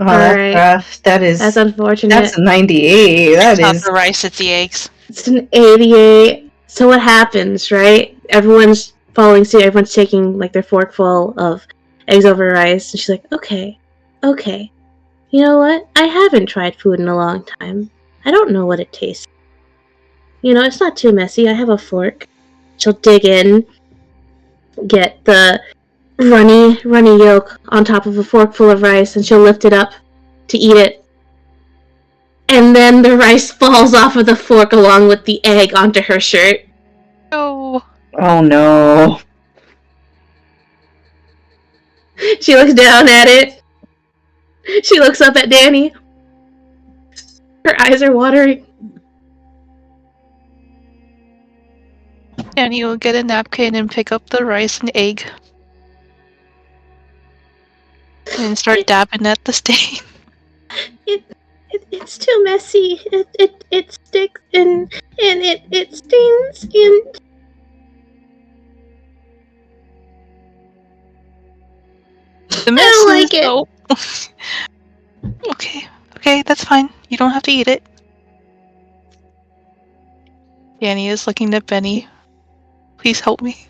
Alright. That's unfortunate. That's a 98. It's not the rice, it's the eggs. It's an 88. So what happens, right? Everyone's following suit. Everyone's taking like their forkful of eggs over rice. And she's like, okay. You know what? I haven't tried food in a long time. I don't know what it tastes. It's not too messy. I have a fork. She'll dig in, get the runny yolk on top of a forkful of rice, and she'll lift it up to eat it. And then the rice falls off of the fork along with the egg onto her shirt. Oh. Oh no. She looks down at it. She looks up at Danny. Her eyes are watering. Danny will get a napkin and pick up the rice and egg. And start dabbing at the stain. It's too messy. It sticks and it stings and The I don't like misses. it. Oh. Okay, that's fine. You don't have to eat it. Danny is looking at Benny. Please help me.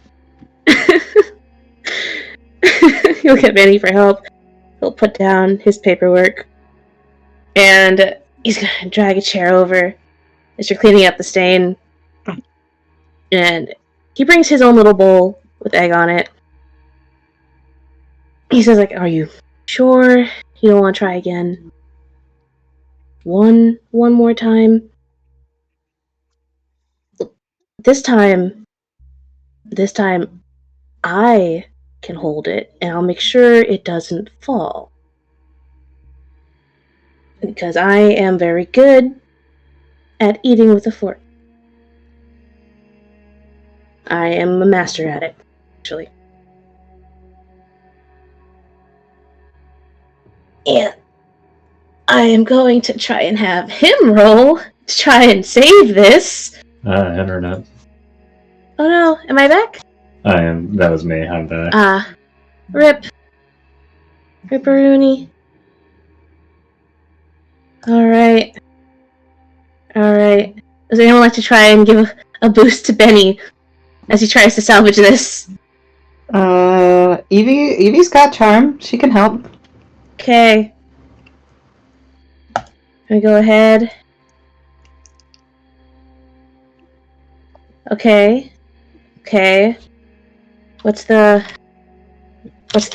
He'll get Benny for help. He'll put down his paperwork. And he's gonna drag a chair over as you're cleaning up the stain. And he brings his own little bowl with egg on it. He says, like, are you sure you don't want to try again? One more time. This time, I can hold it, and I'll make sure it doesn't fall. Because I am very good at eating with a fork. I am a master at it, actually. And I am going to try and have him roll to try and save this. Internet. Oh no, am I back? That was me. I'm back. Rip. Ripperoonie. Alright. Does anyone like to try and give a boost to Benny as he tries to salvage this? Evie's got charm. She can help. Okay. Can I go ahead? Okay. What's the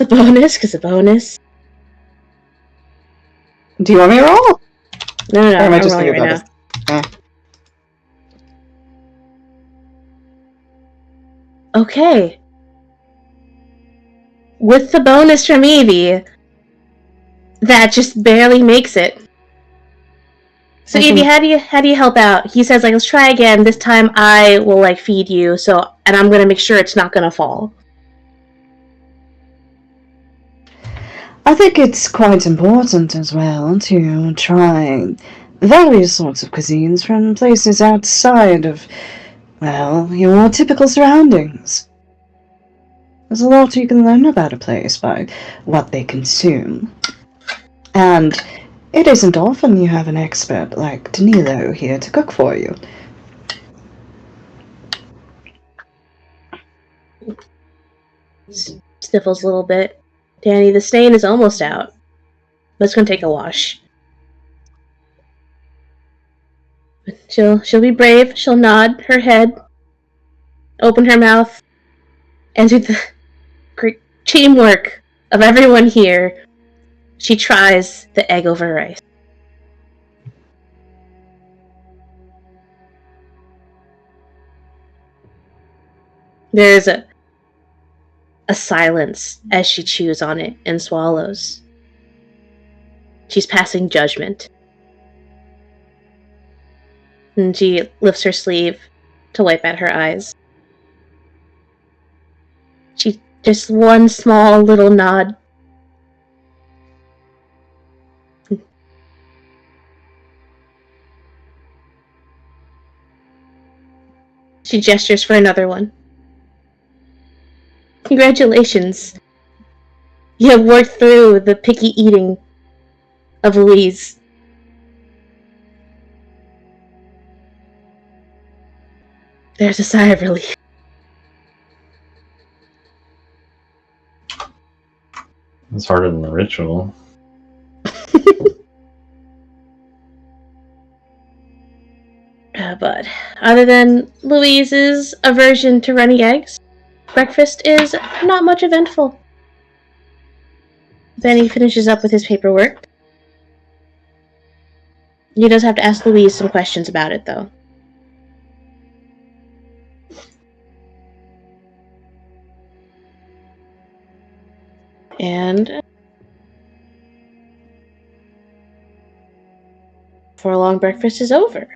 bonus? Because the bonus. Do you want me to roll? No, Or am I I'm just rolling thinking right now. about this? Okay. With the bonus from Evie, that just barely makes it. So Okay. Evie, how do you help out? He says, like, let's try again. This time I will, like, feed you, and I'm gonna make sure it's not gonna fall. I think it's quite important as well to try various sorts of cuisines from places outside of, well, your typical surroundings. There's a lot you can learn about a place by what they consume. And it isn't often you have an expert like Danilo here to cook for you. Sniffles a little bit. Danny, the stain is almost out, but it's gonna take a wash. She'll be brave. She'll nod her head, open her mouth, and through the great teamwork of everyone here, she tries the egg over rice. There's a silence as she chews on it and swallows. She's passing judgment. And she lifts her sleeve to wipe at her eyes. She just one small little nod. She gestures for another one. Congratulations. You have worked through the picky eating of Louise. There's a sigh of relief. It's harder than the ritual. But other than Louise's aversion to runny eggs, breakfast is not much eventful. Benny finishes up with his paperwork. He does have to ask Louise some questions about it, though. And before long, breakfast is over.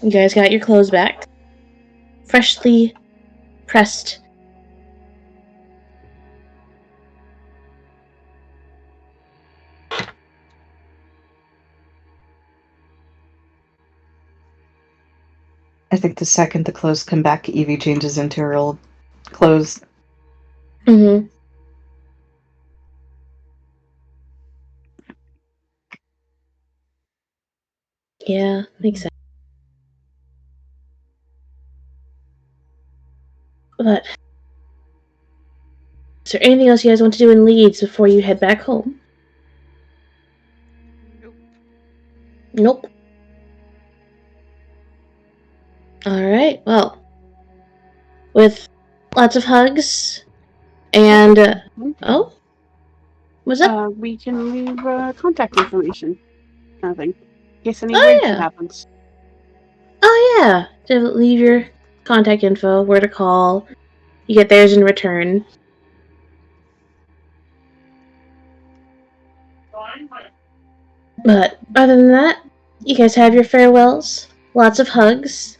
You guys got your clothes back. Freshly pressed. I think the second the clothes come back, Evie changes into her old clothes. Mm-hmm. Yeah, makes sense. But is there anything else you guys want to do in Leeds before you head back home? Nope. Nope. Alright, well. With lots of hugs and oh? What's up? We can leave contact information. Kind of thing. In case any Oh, emergency yeah. happens. Oh yeah. To leave your contact info, where to call. You get theirs in return. But other than that, you guys have your farewells. Lots of hugs.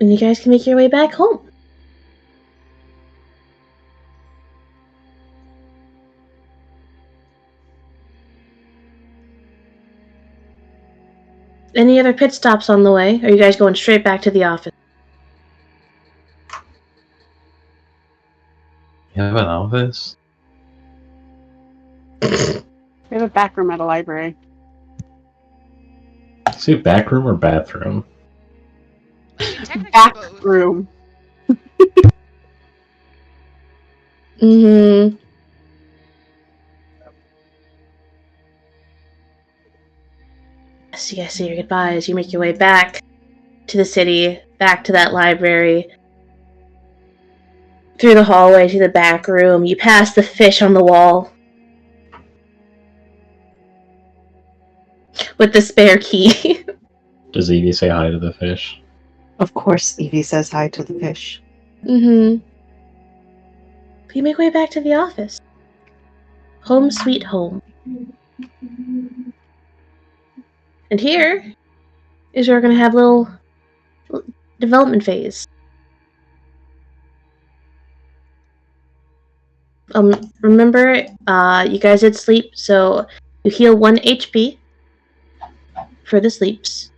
And you guys can make your way back home. Any other pit stops on the way? Or are you guys going straight back to the office? You have an office? We have a back room at a library. Is it back room or bathroom? I mean, technically Back both. room. Mm-hmm. As you guys say your goodbyes, you make your way back to the city, back to that library, through the hallway to the back room. You pass the fish on the wall with the spare key. Does Evie say hi to the fish? Of course, Evie says hi to the fish. Mm-hmm. You make way back to the office. Home sweet home. And here is where we're going to have a little development phase. Remember, you guys did sleep, so you heal 1 HP for the sleeps.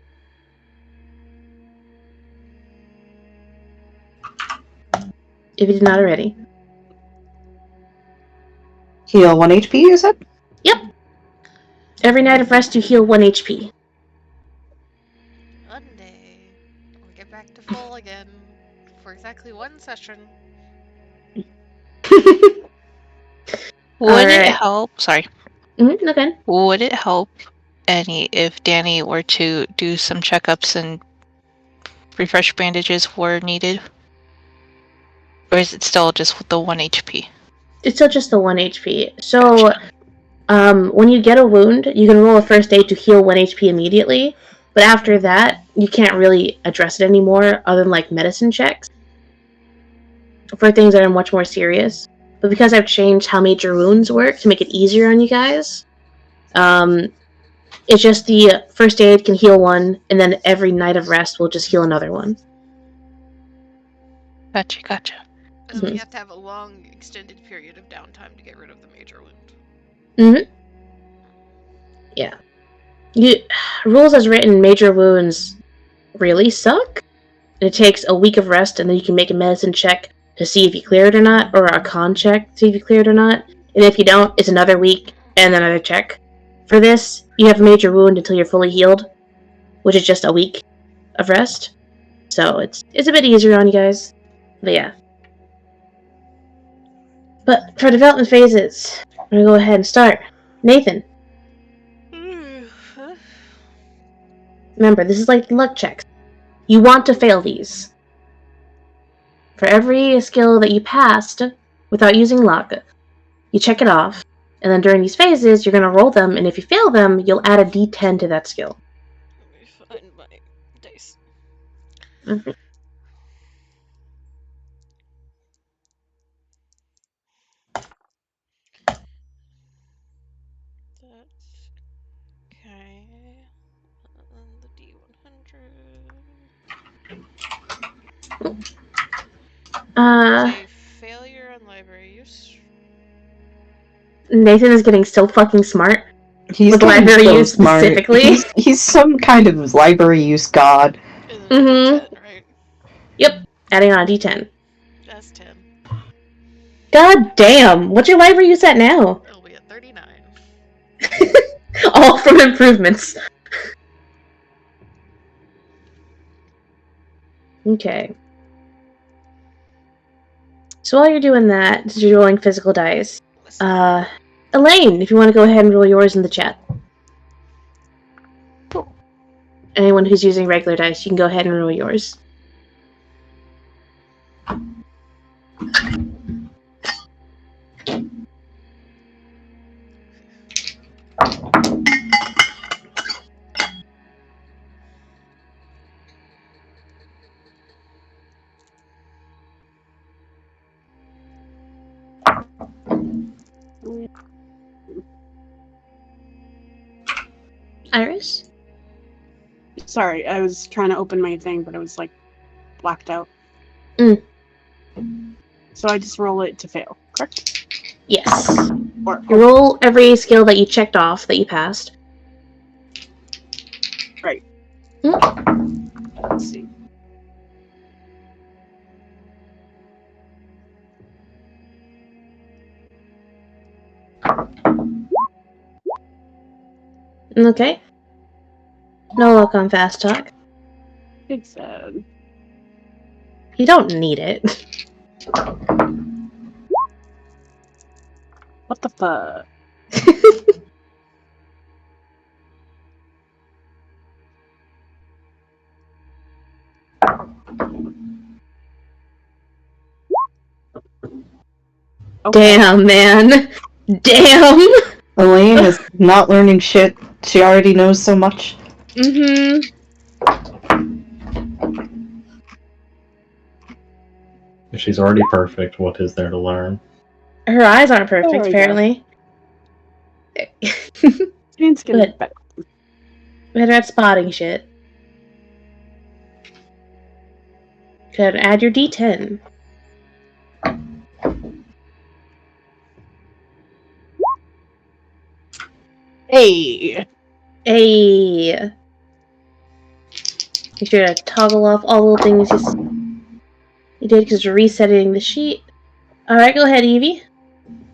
If you did not already. Heal 1 HP, you said? Yep. Every night of rest, you heal 1 HP. One day, we'll get back to full again for exactly 1 session. Would it Alright. help? Sorry. Okay. Would it help any if Danny were to do some checkups and refresh bandages were needed? Or is it still just with the 1 HP? It's still just the 1 HP. So, when you get a wound, you can roll a first aid to heal 1 HP immediately. But after that, you can't really address it anymore, other than like medicine checks for things that are much more serious. But because I've changed how major wounds work to make it easier on you guys, it's just the first aid can heal 1, and then every night of rest will just heal another 1. Gotcha. Because we have to have a long, extended period of downtime to get rid of the major wound. Mm-hmm. Yeah. Rules as written, major wounds really suck. It takes a week of rest, and then you can make a medicine check to see if you clear it or not, or a con check to see if you clear it or not. And if you don't, it's another week and another check. For this, you have a major wound until you're fully healed, which is just a week of rest. So it's a bit easier on you guys. But yeah. But for development phases, I'm gonna go ahead and start. Nathan, remember, this is like luck checks. You want to fail these. For every skill that you passed without using luck, you check it off, and then during these phases, you're going to roll them, and if you fail them, you'll add a d10 to that skill. Let me find my dice. Mm-hmm. That's okay. And the D100. Say failure on library use. Nathan is getting so fucking smart. He's with getting library so use smart. specifically. He's some kind of library use god. And then Mm-hmm. 10, right? Yep, adding on a d10. That's 10. God damn! What's your library use at now? It'll be at 39. All from improvements. Okay. So while you're doing that, since you're rolling physical dice, Elaine, if you want to go ahead and roll yours in the chat. Anyone who's using regular dice, you can go ahead and roll yours. Iris? Sorry, I was trying to open my thing, but it was like blacked out. Mm. So I just roll it to fail, correct? Yes. Or You roll every skill that you checked off that you passed. right. Mm. Let's see. Okay. No luck on fast talk. It's sad. You don't need it. What the fuck? Okay. Damn, man. Damn. Elaine is not learning shit. She already knows so much. Mm-hmm. If she's already perfect, what is there to learn? Her eyes aren't There perfect, we go. apparently. It's getting Good. better. Better at spotting shit. Could add your d10. Hey! Hey. Make sure to toggle off all the little things you did because you're resetting the sheet. Alright, go ahead, Evie.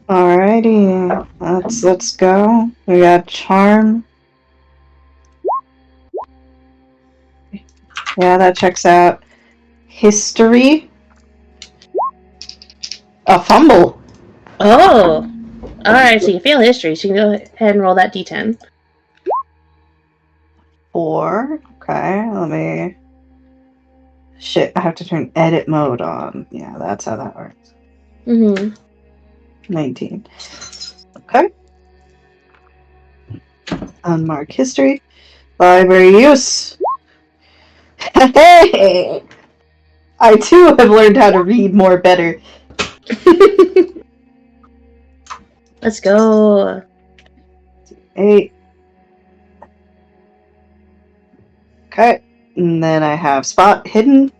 Alrighty, let's go. We got charm. Yeah, that checks out. History. A fumble. Oh! Alright, so you fail history, so you can go ahead and roll that d10. 4. Okay, let me. Shit, I have to turn edit mode on. Yeah, that's how that works. Mm-hmm. 19. Okay. Unmark history. Library use. Hey! I too have learned how to read more better. Let's go. 8. Okay. And then I have spot hidden.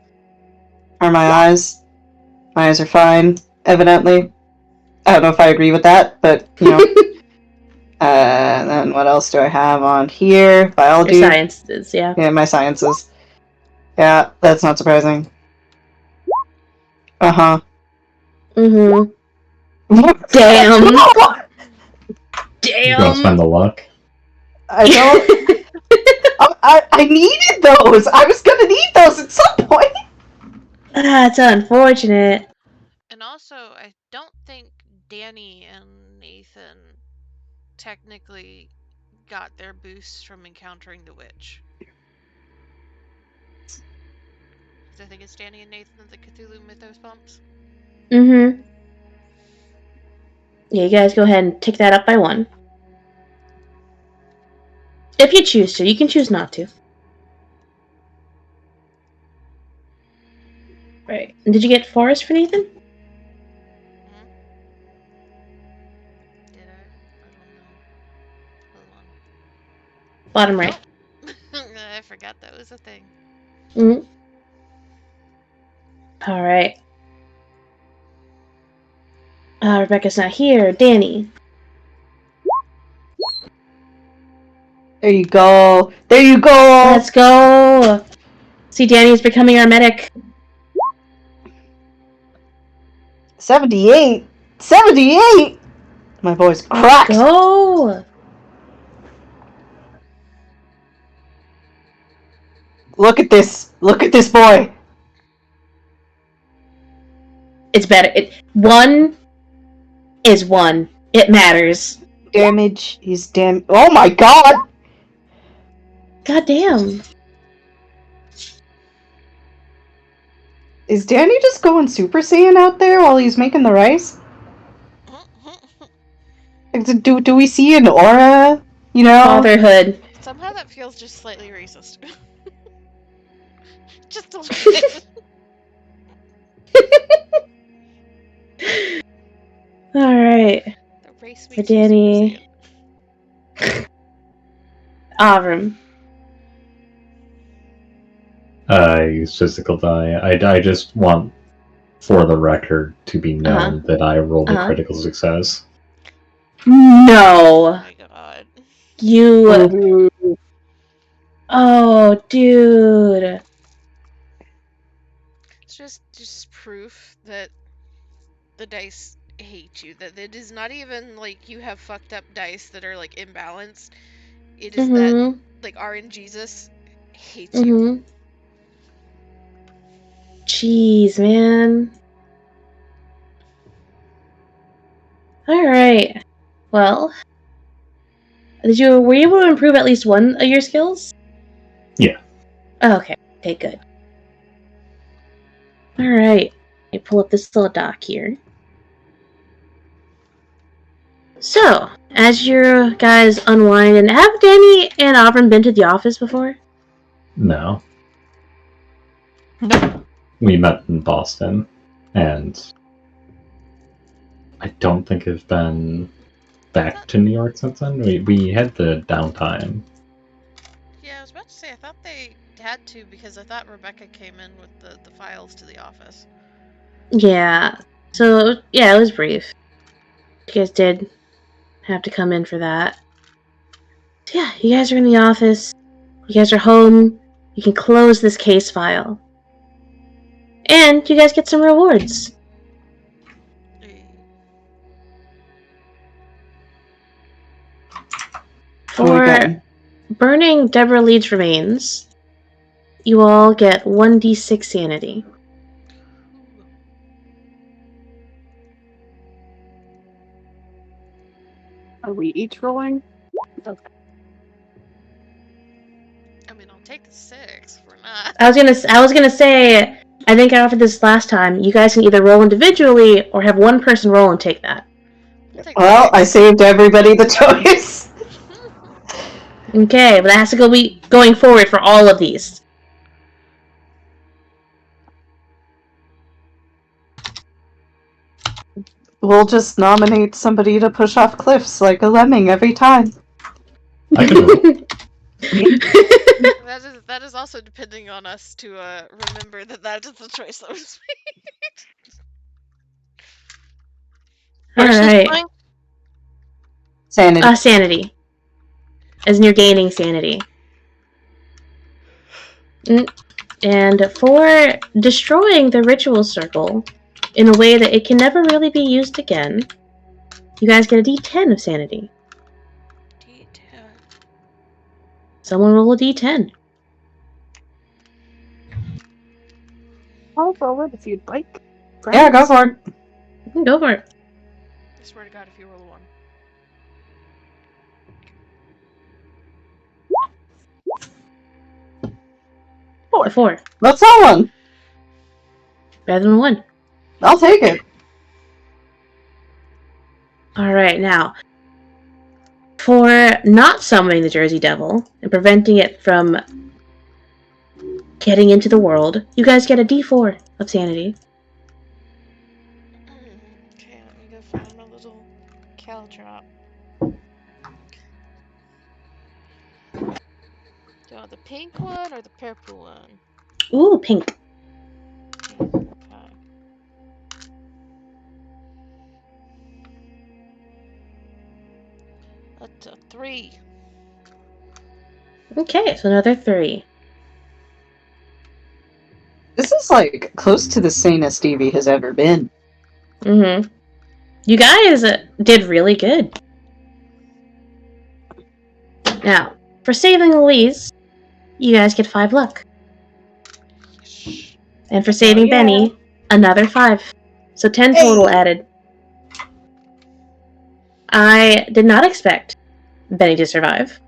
Are my eyes? My eyes are fine, evidently. I don't know if I agree with that, but, you know. Then what else do I have on here? Biology. Your sciences, yeah. Yeah, my sciences. Yeah, that's not surprising. Uh-huh. Mm-hmm. Damn. You gonna spend Damn. the luck? I don't. I needed those. I was gonna need those at some point. That's unfortunate. And also, I don't think Danny and Nathan technically got their boosts from encountering the witch. Because I think it's Danny and Nathan that the Cthulhu Mythos bumps. Mm-hmm. Yeah, you guys go ahead and tick that up by 1. If you choose to. You can choose not to. Right. And did you get forest for Nathan? Hmm? Did I? I don't know. Hold Bottom right. on. I forgot that was a thing. Mm-hmm. Alright. Rebecca's not here. Danny. There you go. There you go. Let's go! See, Danny's becoming our medic. 78? 78? My voice cracked. Go! Look at this. Look at this boy. It's better. One is one. It matters. Damage is damn. Oh my god! God damn. Is Danny just going Super Saiyan out there while he's making the rice? Do we see an aura? You know? Fatherhood. Somehow that feels just slightly racist. Just a little bit. Alright. The race For makes you Danny. Super Avram. I use physical die. I just want, for the record, to be known that I rolled a critical success. No. Saiyan. Oh my god. You. Mhm. Oh, dude. It's just proof that the dice hate you. That it is not even like you have fucked up dice that are like imbalanced. It is that like RNGesus hates you. Jeez, man. Alright. Well. Were you able to improve at least one of your skills? Yeah. Oh, okay. Okay, good. Alright. Let me pull up this little doc here. So, as your guys unwind, and have Danny and Auburn been to the office before? No. Nope. We met in Boston, and I don't think I've been back to New York since then. We had the downtime. Yeah, I was about to say I thought they had to because I thought Rebecca came in with the files to the office. Yeah. So, yeah, it was brief. You guys did have to come in for that. So, yeah, you guys are in the office. You guys are home. You can close this case file. And you guys get some rewards. For burning Deborah Leeds' remains, you all get 1d6 sanity. Are we each rolling? Okay. I mean, I'll take the 6. We're not. I was gonna say, I think I offered this last time. You guys can either roll individually or have one person roll and take that. Well, I saved everybody the choice. Okay, but that has to be going forward for all of these. We'll just nominate somebody to push off cliffs like a lemming every time. I can roll. That is also depending on us to remember that is the choice that was made. Alright. Sanity. Sanity. As in you're gaining sanity. And for destroying the ritual circle in a way that it can never really be used again, you guys get a d10 of sanity. D10. Someone roll a d10. I'll roll it if you'd like. Yeah, go for it. Go for it. I swear to God, if you roll a 1. A 4. That's that one. Better than 1. I'll take it. Alright, now, for not summoning the Jersey Devil and preventing it from getting into the world, you guys get a d4 of sanity. Okay, let me go find my little cal drop. Do you want the pink one or the purple one? Ooh, pink. Okay. That's a 3. Okay, so another 3. This is like close to the sanest Stevie has ever been. Mm-hmm. You guys did really good. Now, for saving Louise, you guys get 5 luck. And for saving yeah. Benny, another 5. So 10 total added. I did not expect Benny to survive.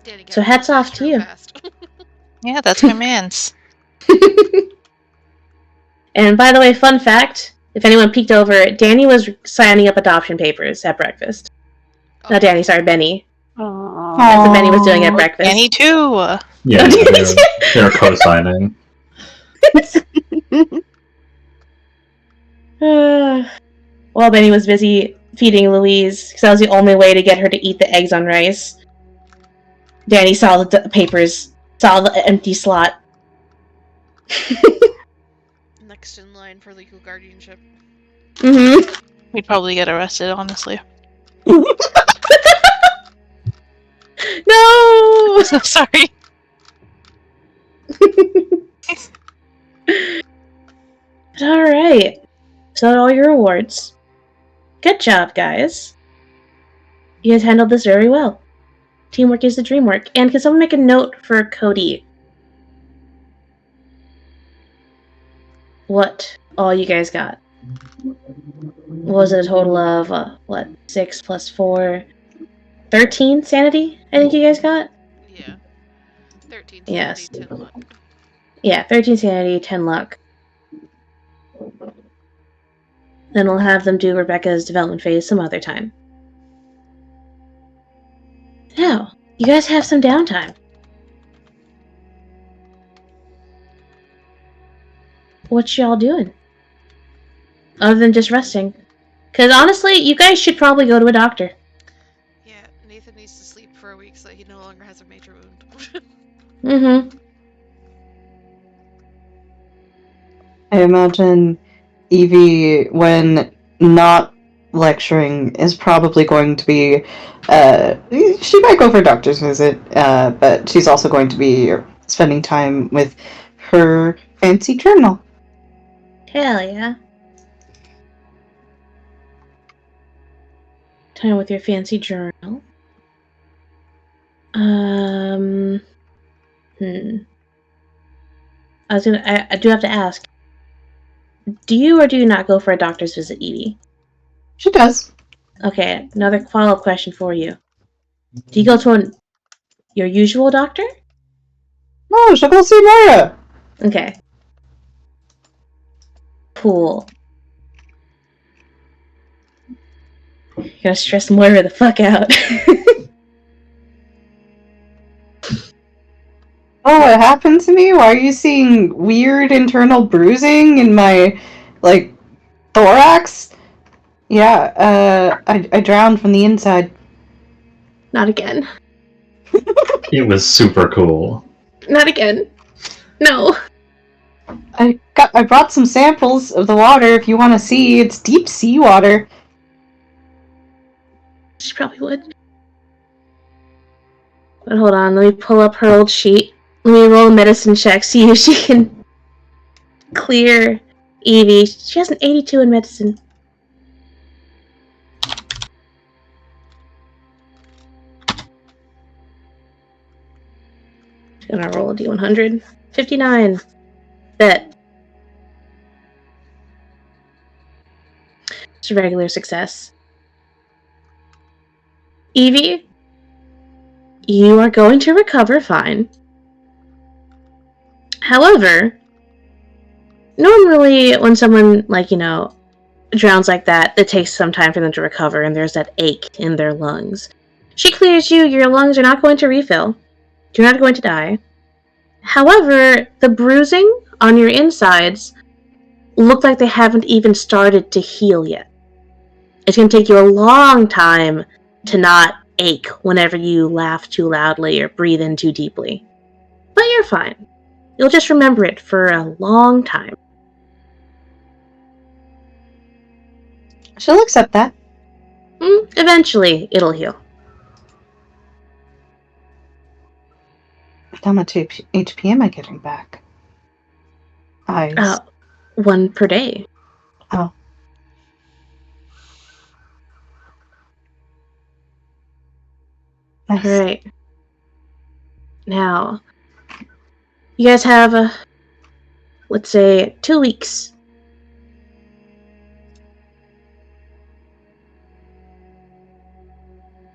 Danny got So real hats off fast to real you. fast. Yeah, that's my man's. And by the way, fun fact, if anyone peeked over, Danny was signing up adoption papers at breakfast. Not Danny, sorry, Benny. Aww. That's what Benny was doing at Aw. breakfast. Annie too. Yeah, they're co-signing. While Benny was busy feeding Louise, because that was the only way to get her to eat the eggs on rice, Danny saw the papers, saw the empty slot. Next in line for legal guardianship. Mm-hmm. We'd probably get arrested, honestly. No! So sorry. Alright. So all your awards. Good job, guys. You guys handled this very well. Teamwork is the dream work. And can someone make a note for Cody? What all you guys got? Was it a total of, 6 plus 4? 13 sanity, I think you guys got? Yeah. 13 Yes. 10 luck. Yeah, 13 sanity, 10 luck. Then we'll have them do Rebecca's development phase some other time. Now, you guys have some downtime. What y'all doing? Other than just resting. Because honestly, you guys should probably go to a doctor. Yeah, Nathan needs to sleep for a week so that he no longer has a major wound. Mm-hmm. I imagine Evie, when not lecturing, is probably going to be. She might go for a doctor's visit, but she's also going to be spending time with her fancy journal. Hell yeah. Time with your fancy journal. I do have to ask. Do you or do you not go for a doctor's visit, Evie? She does. Okay, another follow-up question for you. Do you go to your usual doctor? No, she'll go see Moira. Okay. Cool. You're gonna stress Moira the fuck out. Oh, what happened to me? Why are you seeing weird internal bruising in my, thorax? Yeah, I drowned from the inside. Not again. It was super cool. Not again. No. I brought some samples of the water if you want to see. It's deep sea water. She probably would. But hold on, let me pull up her old sheet. Let me roll a medicine check, see if she can clear Evie. She has an 82 in medicine. She's gonna roll a D100. 59. Bet. It's a regular success. Evie, you are going to recover fine. However, normally when someone, drowns like that, it takes some time for them to recover and there's that ache in their lungs. She clears you, your lungs are not going to refill. You're not going to die. However, the bruising on your insides look like they haven't even started to heal yet. It's going to take you a long time to not ache whenever you laugh too loudly or breathe in too deeply. But you're fine. You'll just remember it for a long time. She'll accept that. Eventually, it'll heal. How much HP am I getting back? eyes? 1 per day. Oh. Nice. Alright. Now, you guys have, let's say, 2 weeks.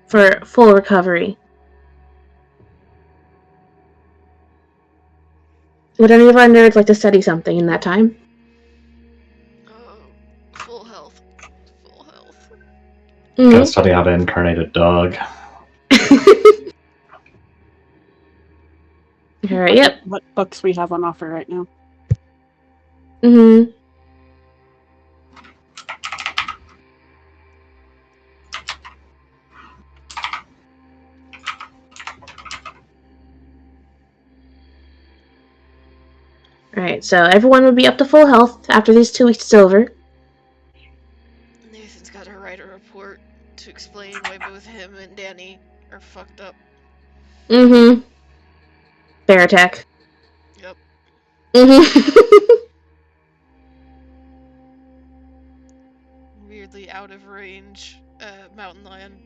For full recovery. Would any of our nerds like to study something in that time? Full health. Full health. Gotta study how to incarnate a dog. Alright, yep. What books we have on offer right now? Mm-hmm. Alright, so everyone would be up to full health after these 2 weeks is over. Nathan's got to write a report to explain why both him and Danny are fucked up. Mm-hmm. Bear attack. Yep. Mm-hmm. Weirdly out of range mountain lion.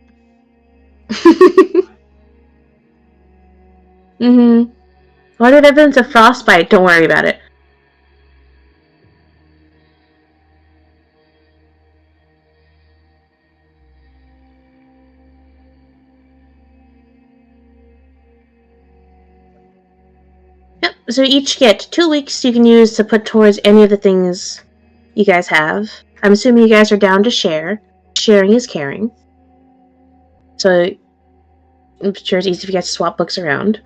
Mm-hmm. What did evidence of frostbite? Don't worry about it. Yep, so you each get 2 weeks you can use to put towards any of the things you guys have. I'm assuming you guys are down to share. Sharing is caring. So I'm sure it's easy if you guys swap books around.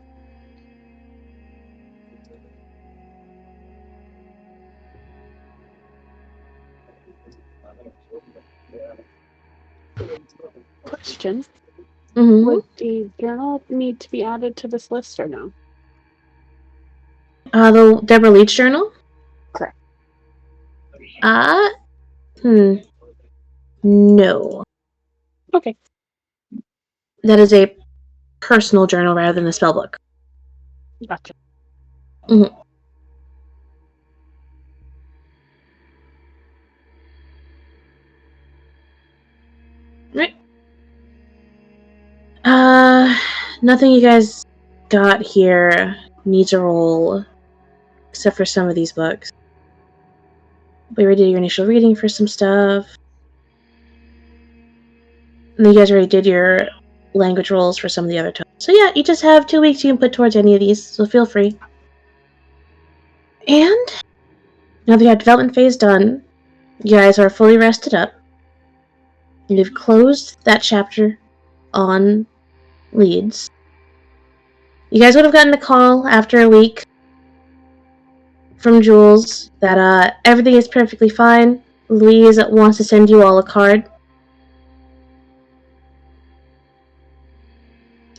Question. Mm-hmm. Would the journal need to be added to this list or no? The Deborah Leach journal? Correct. No. Okay. That is a personal journal rather than a spell book. Gotcha. Mm-hmm. Right. Nothing you guys got here needs a roll, except for some of these books. We already did your initial reading for some stuff. And you guys already did your language rolls for some of the other tomes. So yeah, you just have 2 weeks you can put towards any of these, so feel free. And now that you have development phase done, you guys are fully rested up. You've closed that chapter on leads. You guys would have gotten a call after a week from Jules that everything is perfectly fine. Louise wants to send you all a card.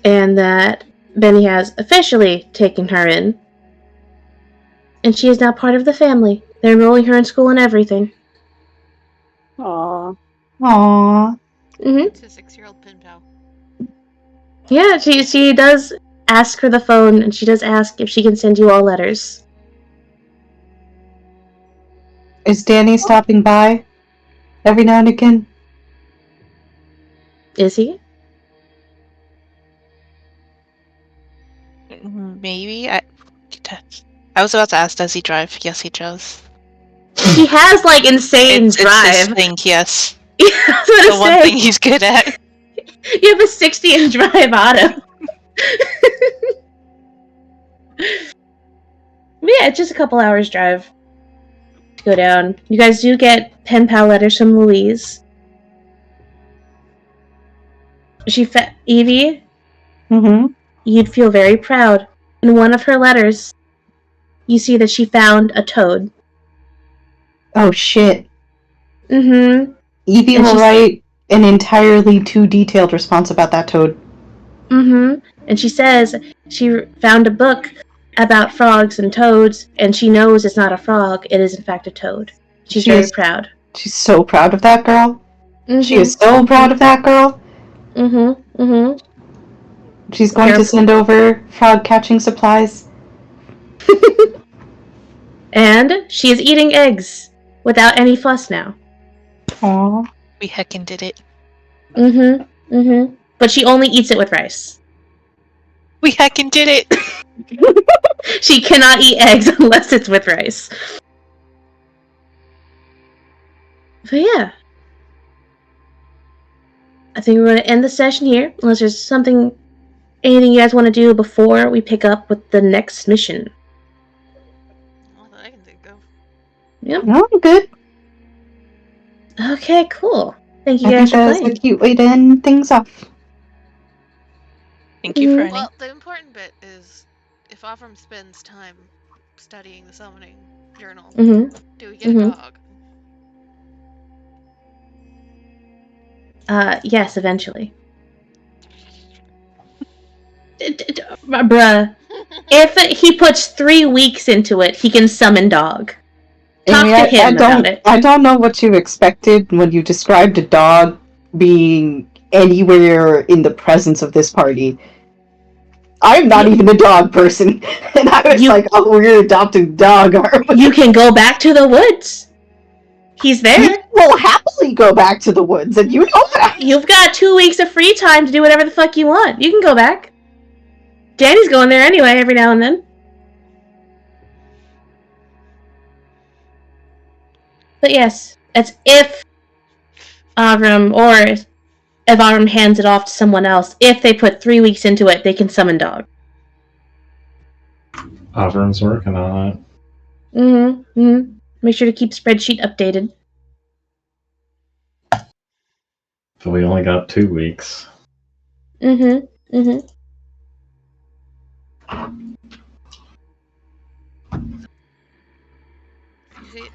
And that Benny has officially taken her in. And she is now part of the family. They're enrolling her in school and everything. Aww. Aww. Mm-hmm. It's a 6-year-old pen pal. Yeah, she does ask for the phone, and she does ask if she can send you all letters. Is Danny stopping by every now and again? Is he? Maybe. I was about to ask, does he drive? Yes, he does. He has, like, insane It's drive. his thing, yes. Yeah, I was gonna The one say. thing he's good at. You have a 60-inch drive auto. Yeah, it's just a couple hours drive to go down. You guys do get pen pal letters from Louise. Evie, Mm-hmm. you'd feel very proud. In one of her letters, you see that she found a toad. Oh shit. Mm-hmm. Evie And will she's- write an entirely too detailed response about that toad. Mm-hmm. And she says she found a book about frogs and toads, and she knows it's not a frog, it is in fact a toad. She's She very is- proud. She's so proud of that girl. Mm-hmm. She is so proud of that girl. Mm-hmm. Mm-hmm. She's going to Careful. send over frog catching supplies. And she is eating eggs without any fuss now. Aww. We heckin' did it. But she only eats it with rice. We heckin' did it! She cannot eat eggs unless it's with rice. But yeah. I think we're going to end the session here, unless there's anything you guys want to do before we pick up with the next mission. Not that I can think of. Yep. No, I'm good. Okay, cool. Thank you I guys think for that's playing. a cute way to end things off. Thank you for ending. Well, the important bit is if Avram spends time studying the summoning journal, do we get a dog? Yes, eventually. Bruh. If he puts 3 weeks into it, he can summon dog. Talk Amy, to him about it. I don't know what you expected when you described a dog being anywhere in the presence of this party. I'm not even a dog person, and I was like, "Oh, we're adopting a dog, are we?" You can go back to the woods. He's there. He will happily go back to the woods, and you know that. You've got 2 weeks of free time to do whatever the fuck you want. You can go back. Danny's going there anyway, every now and then. But yes, that's if Avram, or if Avram hands it off to someone else. If they put 3 weeks into it, they can summon dog. Avram's working on it. Make sure to keep spreadsheet updated. But we only got 2 weeks. Is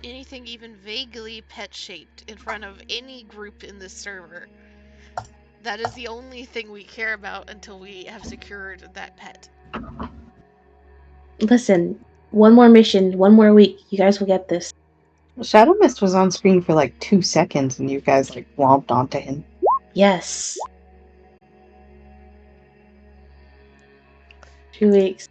anything even vaguely pet-shaped in front of any group in this server, that is the only thing we care about until we have secured that pet. Listen, one more mission, 1 more week. You guys will get this. Shadow Mist was on screen for like 2 seconds, and you guys like womped onto him. Yes. 2 weeks.